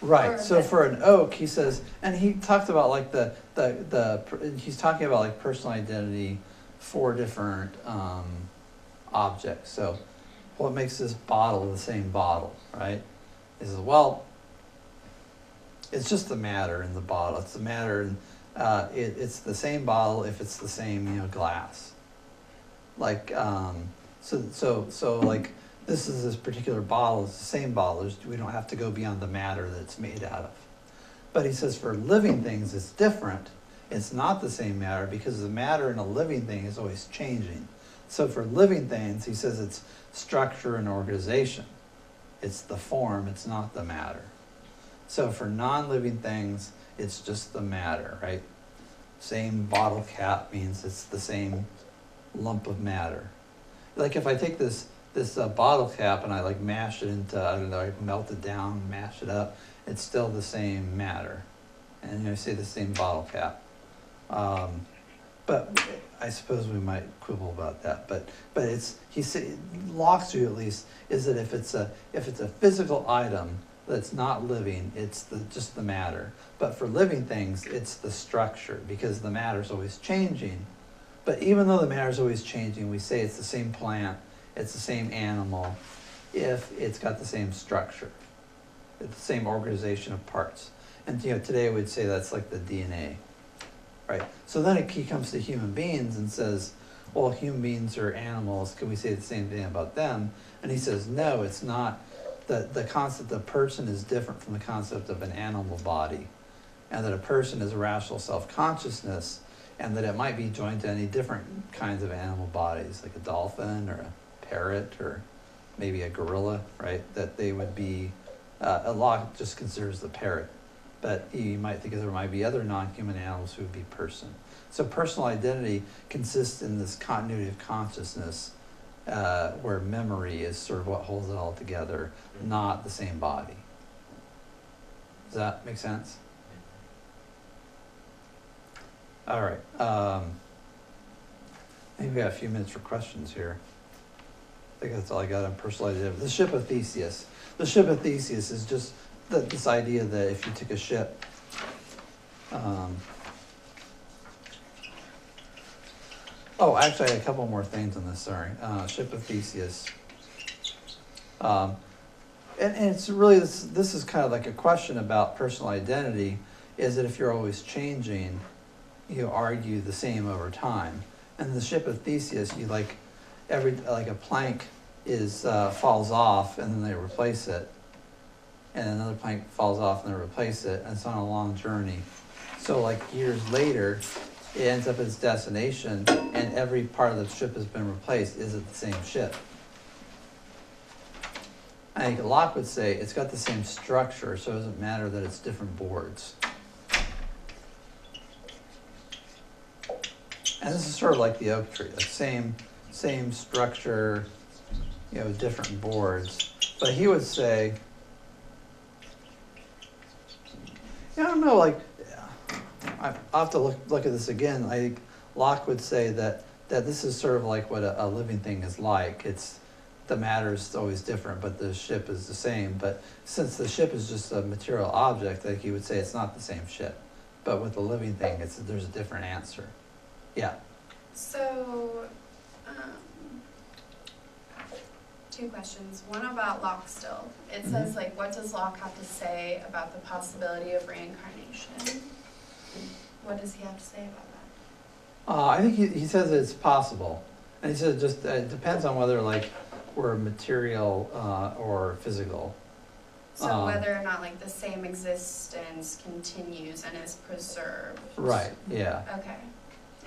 Right, Or so that- for an oak, he says, and he talked about like he's talking about like personal identity for different objects. So what makes this bottle the same bottle, right? He says, well, it's just the matter in the bottle. It's the matter, and it's the same bottle if it's the same, glass. Like, so like, this particular bottle, it's the same bottle. We don't have to go beyond the matter that it's made out of. But he says for living things, it's different. It's not the same matter because the matter in a living thing is always changing. So for living things, he says it's structure and organization. It's the form, it's not the matter. So for non-living things, it's just the matter, right? Same bottle cap means it's the same lump of matter. Like if I take this bottle cap and I like mash it into, I don't know, I melt it down, mash it up, it's still the same matter. And say the same bottle cap. But I suppose we might quibble about that. But Locke's view at least is that if it's a physical item that's not living, it's just the matter. But for living things, it's the structure because the matter's always changing. But even though the matter's always changing, we say it's the same plant, it's the same animal, if it's got the same structure, it's the same organization of parts. And today we'd say that's like the DNA, right? So then he comes to human beings and says, well, human beings are animals, can we say the same thing about them? And he says, no, it's not. The concept of person is different from the concept of an animal body, and that a person is a rational self-consciousness, and that it might be joined to any different kinds of animal bodies, like a dolphin or a parrot or maybe a gorilla, right? That they would be, Locke just considers the parrot, but you might think there might be other non-human animals who would be person. So personal identity consists in this continuity of consciousness, where memory is sort of what holds it all together, not the same body. Does that make sense? All right. I think we got a few minutes for questions here. I think that's all I got on personal identity. The ship of Theseus. The ship of Theseus is just this idea that if you took a ship, oh, actually, I had a couple more things on this. Sorry, ship of Theseus. And it's really this is kind of like a question about personal identity. Is that if you're always changing, you argue the same over time. And the ship of Theseus, you like a plank falls off and then they replace it, and another plank falls off and they replace it, and it's on a long journey. So like years later, it ends up at its destination, and every part of the ship has been replaced. Is it the same ship? I think Locke would say it's got the same structure, so it doesn't matter that it's different boards. And this is sort of like the oak tree, like same structure, different boards. But he would say, I don't know, like, I'll have to look at this again. I think Locke would say that this is sort of like what a living thing is like. It's the matter is always different, but the ship is the same. But since the ship is just a material object, like he would say it's not the same ship. But with the living thing, there's a different answer. Yeah. So, two questions. One about Locke still. It says, like, what does Locke have to say about the possibility of reincarnation? What does he have to say about that? I think he says it's possible. And he says it depends on whether, like, we're material or physical. So whether or not, like, the same existence continues and is preserved. Right, yeah. Okay.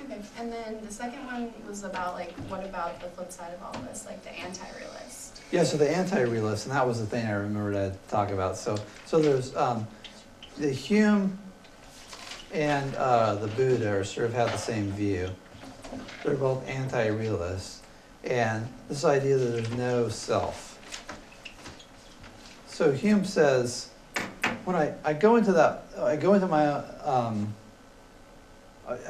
Okay, and then the second one was about, like, what about the flip side of all this, like the anti-realist? Yeah, so the anti-realist, and that was the thing I remembered to talk about. So there's the Hume and the Buddha are sort of have the same view. They're both anti-realists, and this idea that there's no self. So Hume says, when I go into my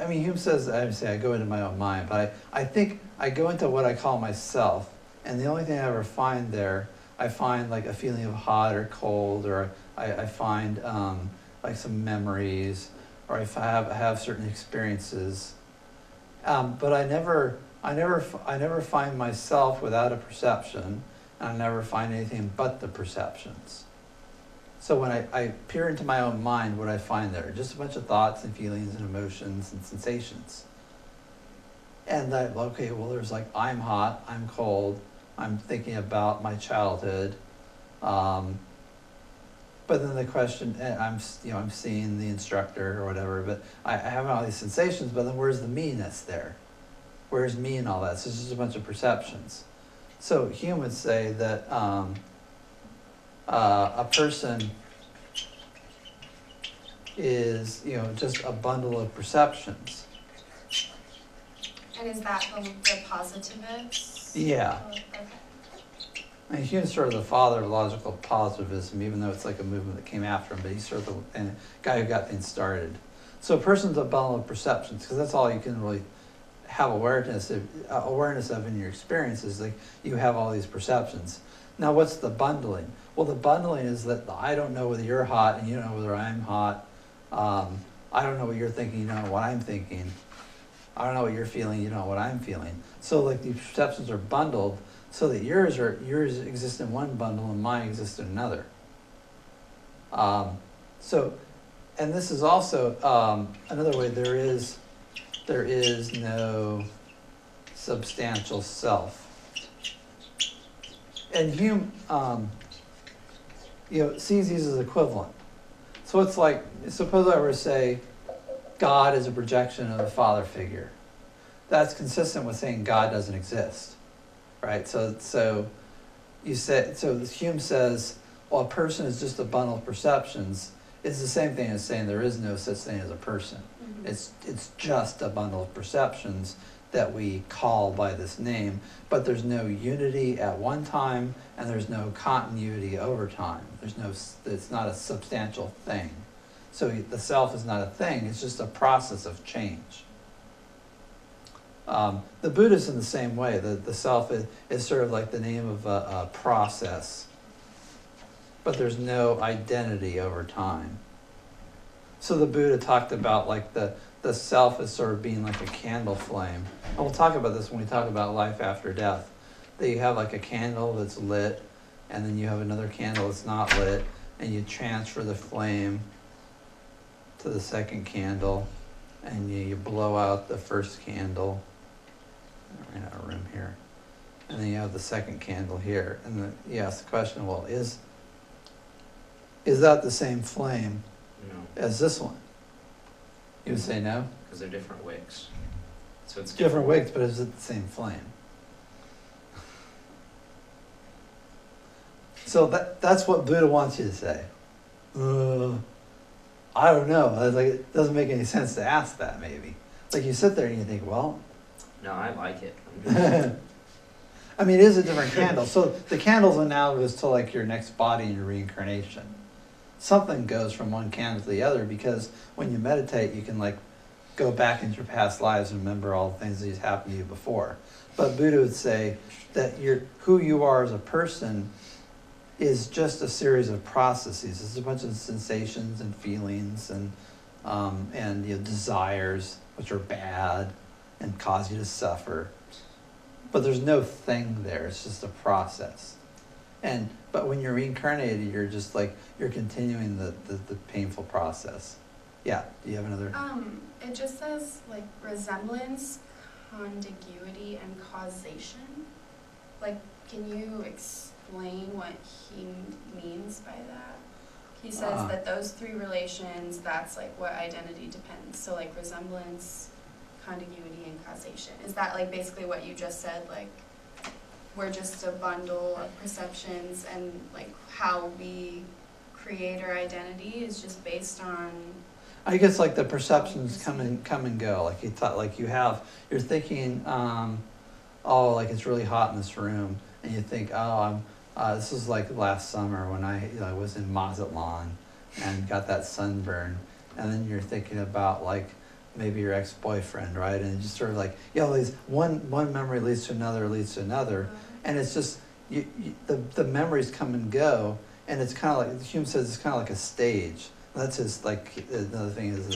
Hume says, I go into my own mind, but I think I go into what I call myself, and the only thing I ever find there I find like a feeling of hot or cold, or I find like some memories, or I have certain experiences. But I never find myself without a perception, and I never find anything but the perceptions. So when I peer into my own mind, what I find there? Just a bunch of thoughts and feelings and emotions and sensations. And okay, well, there's like, I'm hot, I'm cold, I'm thinking about my childhood. But then the question, I'm seeing the instructor or whatever, but I have all these sensations, but then where's the me-ness there? Where's me and all that? So it's just a bunch of perceptions. So Hume would say that a person is, just a bundle of perceptions. And is that the positivists? Yeah. Oh, okay. And Hume's sort of the father of logical positivism, even though it's like a movement that came after him, but he's sort of the guy who got things started. So a person's a bundle of perceptions, because that's all you can really have awareness of in your experiences. Like, you have all these perceptions. Now, what's the bundling? Well, the bundling is that I don't know whether you're hot and you don't know whether I'm hot. I don't know what you're thinking, you don't know what I'm thinking. I don't know what you're feeling, you don't know what I'm feeling. So like these perceptions are bundled so that yours exist in one bundle and mine exist in another. And this is also another way there is no substantial self. And Hume sees these as equivalent. So it's like, suppose I were to say, God is a projection of the father figure. That's consistent with saying God doesn't exist, right? So Hume says, well, a person is just a bundle of perceptions. It's the same thing as saying there is no such thing as a person. Mm-hmm. It's just a bundle of perceptions that we call by this name, but there's no unity at one time, and there's no continuity over time. It's not a substantial thing. So the self is not a thing, it's just a process of change. The Buddha's in the same way. The self is sort of like the name of a process, but there's no identity over time. So the Buddha talked about like the self as sort of being like a candle flame. And we'll talk about this when we talk about life after death. That you have like a candle that's lit, and then you have another candle that's not lit, and you transfer the flame to the second candle, and you blow out the first candle. I ran out of room here. And then you have the second candle here. And then you ask the question, well, is that the same flame No, as this one? You would say no? because they're different wicks. So it's Different wicks, but is it the same flame? So that's what Buddha wants you to say. I don't know. I was like, it doesn't make any sense to ask that, maybe. Like, you sit there and you think, well... No, I like it. I mean, it is a different candle. So the candle's analogous to like your next body and your reincarnation. Something goes from one candle to the other, because when you meditate, you can like go back into your past lives and remember all the things that has happened to you before. But Buddha would say that who you are as a person is just a series of processes. It's a bunch of sensations and feelings and desires, which are bad and cause you to suffer. But there's no thing there. It's just a process. But when you're reincarnated, you're just like, you're continuing the painful process. Yeah, do you have another? It just says like resemblance, contiguity, and causation. Like, can you explain what he means by that? He says that those three relations, that's like what identity depends. So like resemblance, contiguity, and causation. Is that like basically what you just said? Like, we're just a bundle of perceptions, and like how we create our identity is just based on... I guess like the perceptions come and go. Like you're thinking, oh, like it's really hot in this room, and you think, oh, this was like last summer when I was in Mazatlan and got that sunburn, and then you're thinking about like maybe your ex-boyfriend, right? And it's just sort of like, these one memory leads to another, and it's just the memories come and go, and it's kind of like Hume says, it's kind of like a stage. That's his, like, another thing is the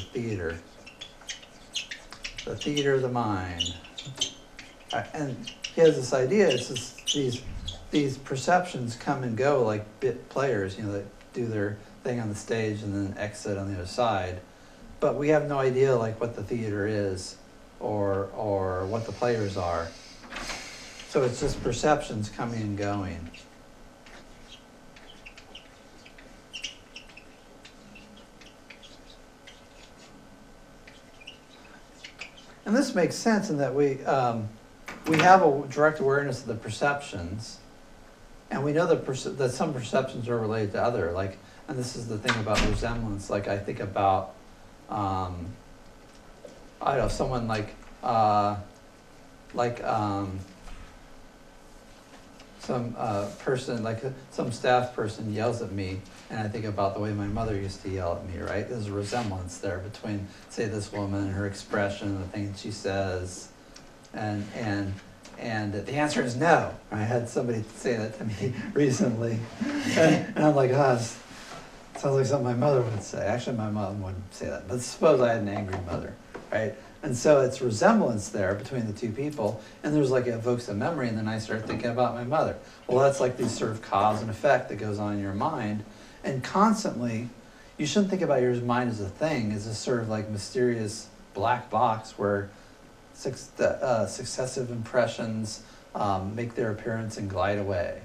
theater of the mind. And he has this idea, it's just these perceptions come and go like bit players, that do their thing on the stage and then exit on the other side. But we have no idea like what the theater is or what the players are. So it's just perceptions coming and going. And this makes sense in that we have a direct awareness of the perceptions, and we know that some perceptions are related to other. Like, and this is the thing about resemblance. Like, I think about, I don't know, someone some person, like some staff person yells at me, and I think about the way my mother used to yell at me, right? There's a resemblance there between, say, this woman and her expression and the things she says, and the answer is no. I had somebody say that to me recently, and I'm like, this sounds like something my mother would say. Actually, my mom wouldn't say that, but suppose I had an angry mother, right? And so it's resemblance there between the two people, and there's like, it evokes a memory, and then I start thinking about my mother. Well, that's like this sort of cause and effect that goes on in your mind, and constantly, you shouldn't think about your mind as a thing, as a sort of like mysterious black box where successive impressions make their appearance and glide away.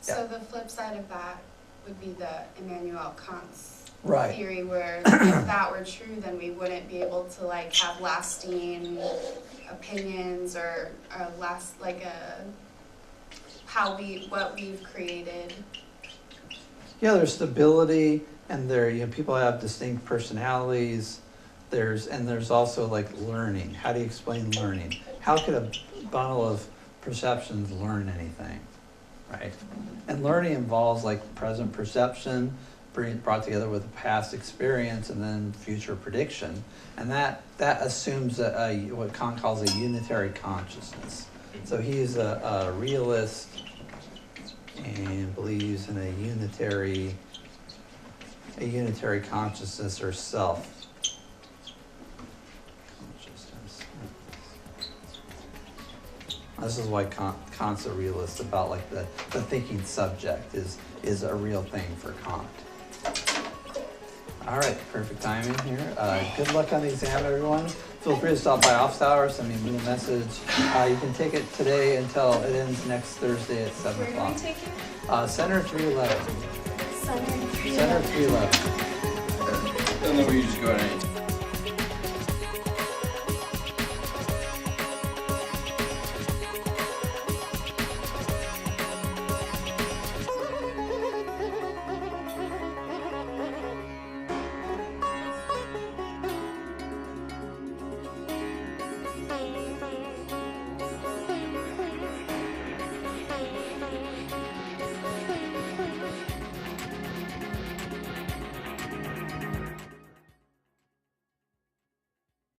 So the flip side of that would be the Immanuel Kant's Right. theory, where if that were true, then we wouldn't be able to like have lasting opinions or what we've created. Yeah, there's stability, and people have distinct personalities. There's also like learning. How do you explain learning? How could a bundle of perceptions learn anything, right? And learning involves like present perception, brought together with past experience and then future prediction, and that assumes what Kant calls a unitary consciousness. So he's a realist and believes in a unitary consciousness or self consciousness. This is why Kant's a realist, about like the thinking subject is a real thing for Kant. All right, perfect timing here. Good luck on the exam, everyone. Feel free to stop by office hours, send me a little message. You can take it today until it ends next Thursday at 7 o'clock. Where do we take it? Center 311. Center 311. Center 311. And then we just go ahead and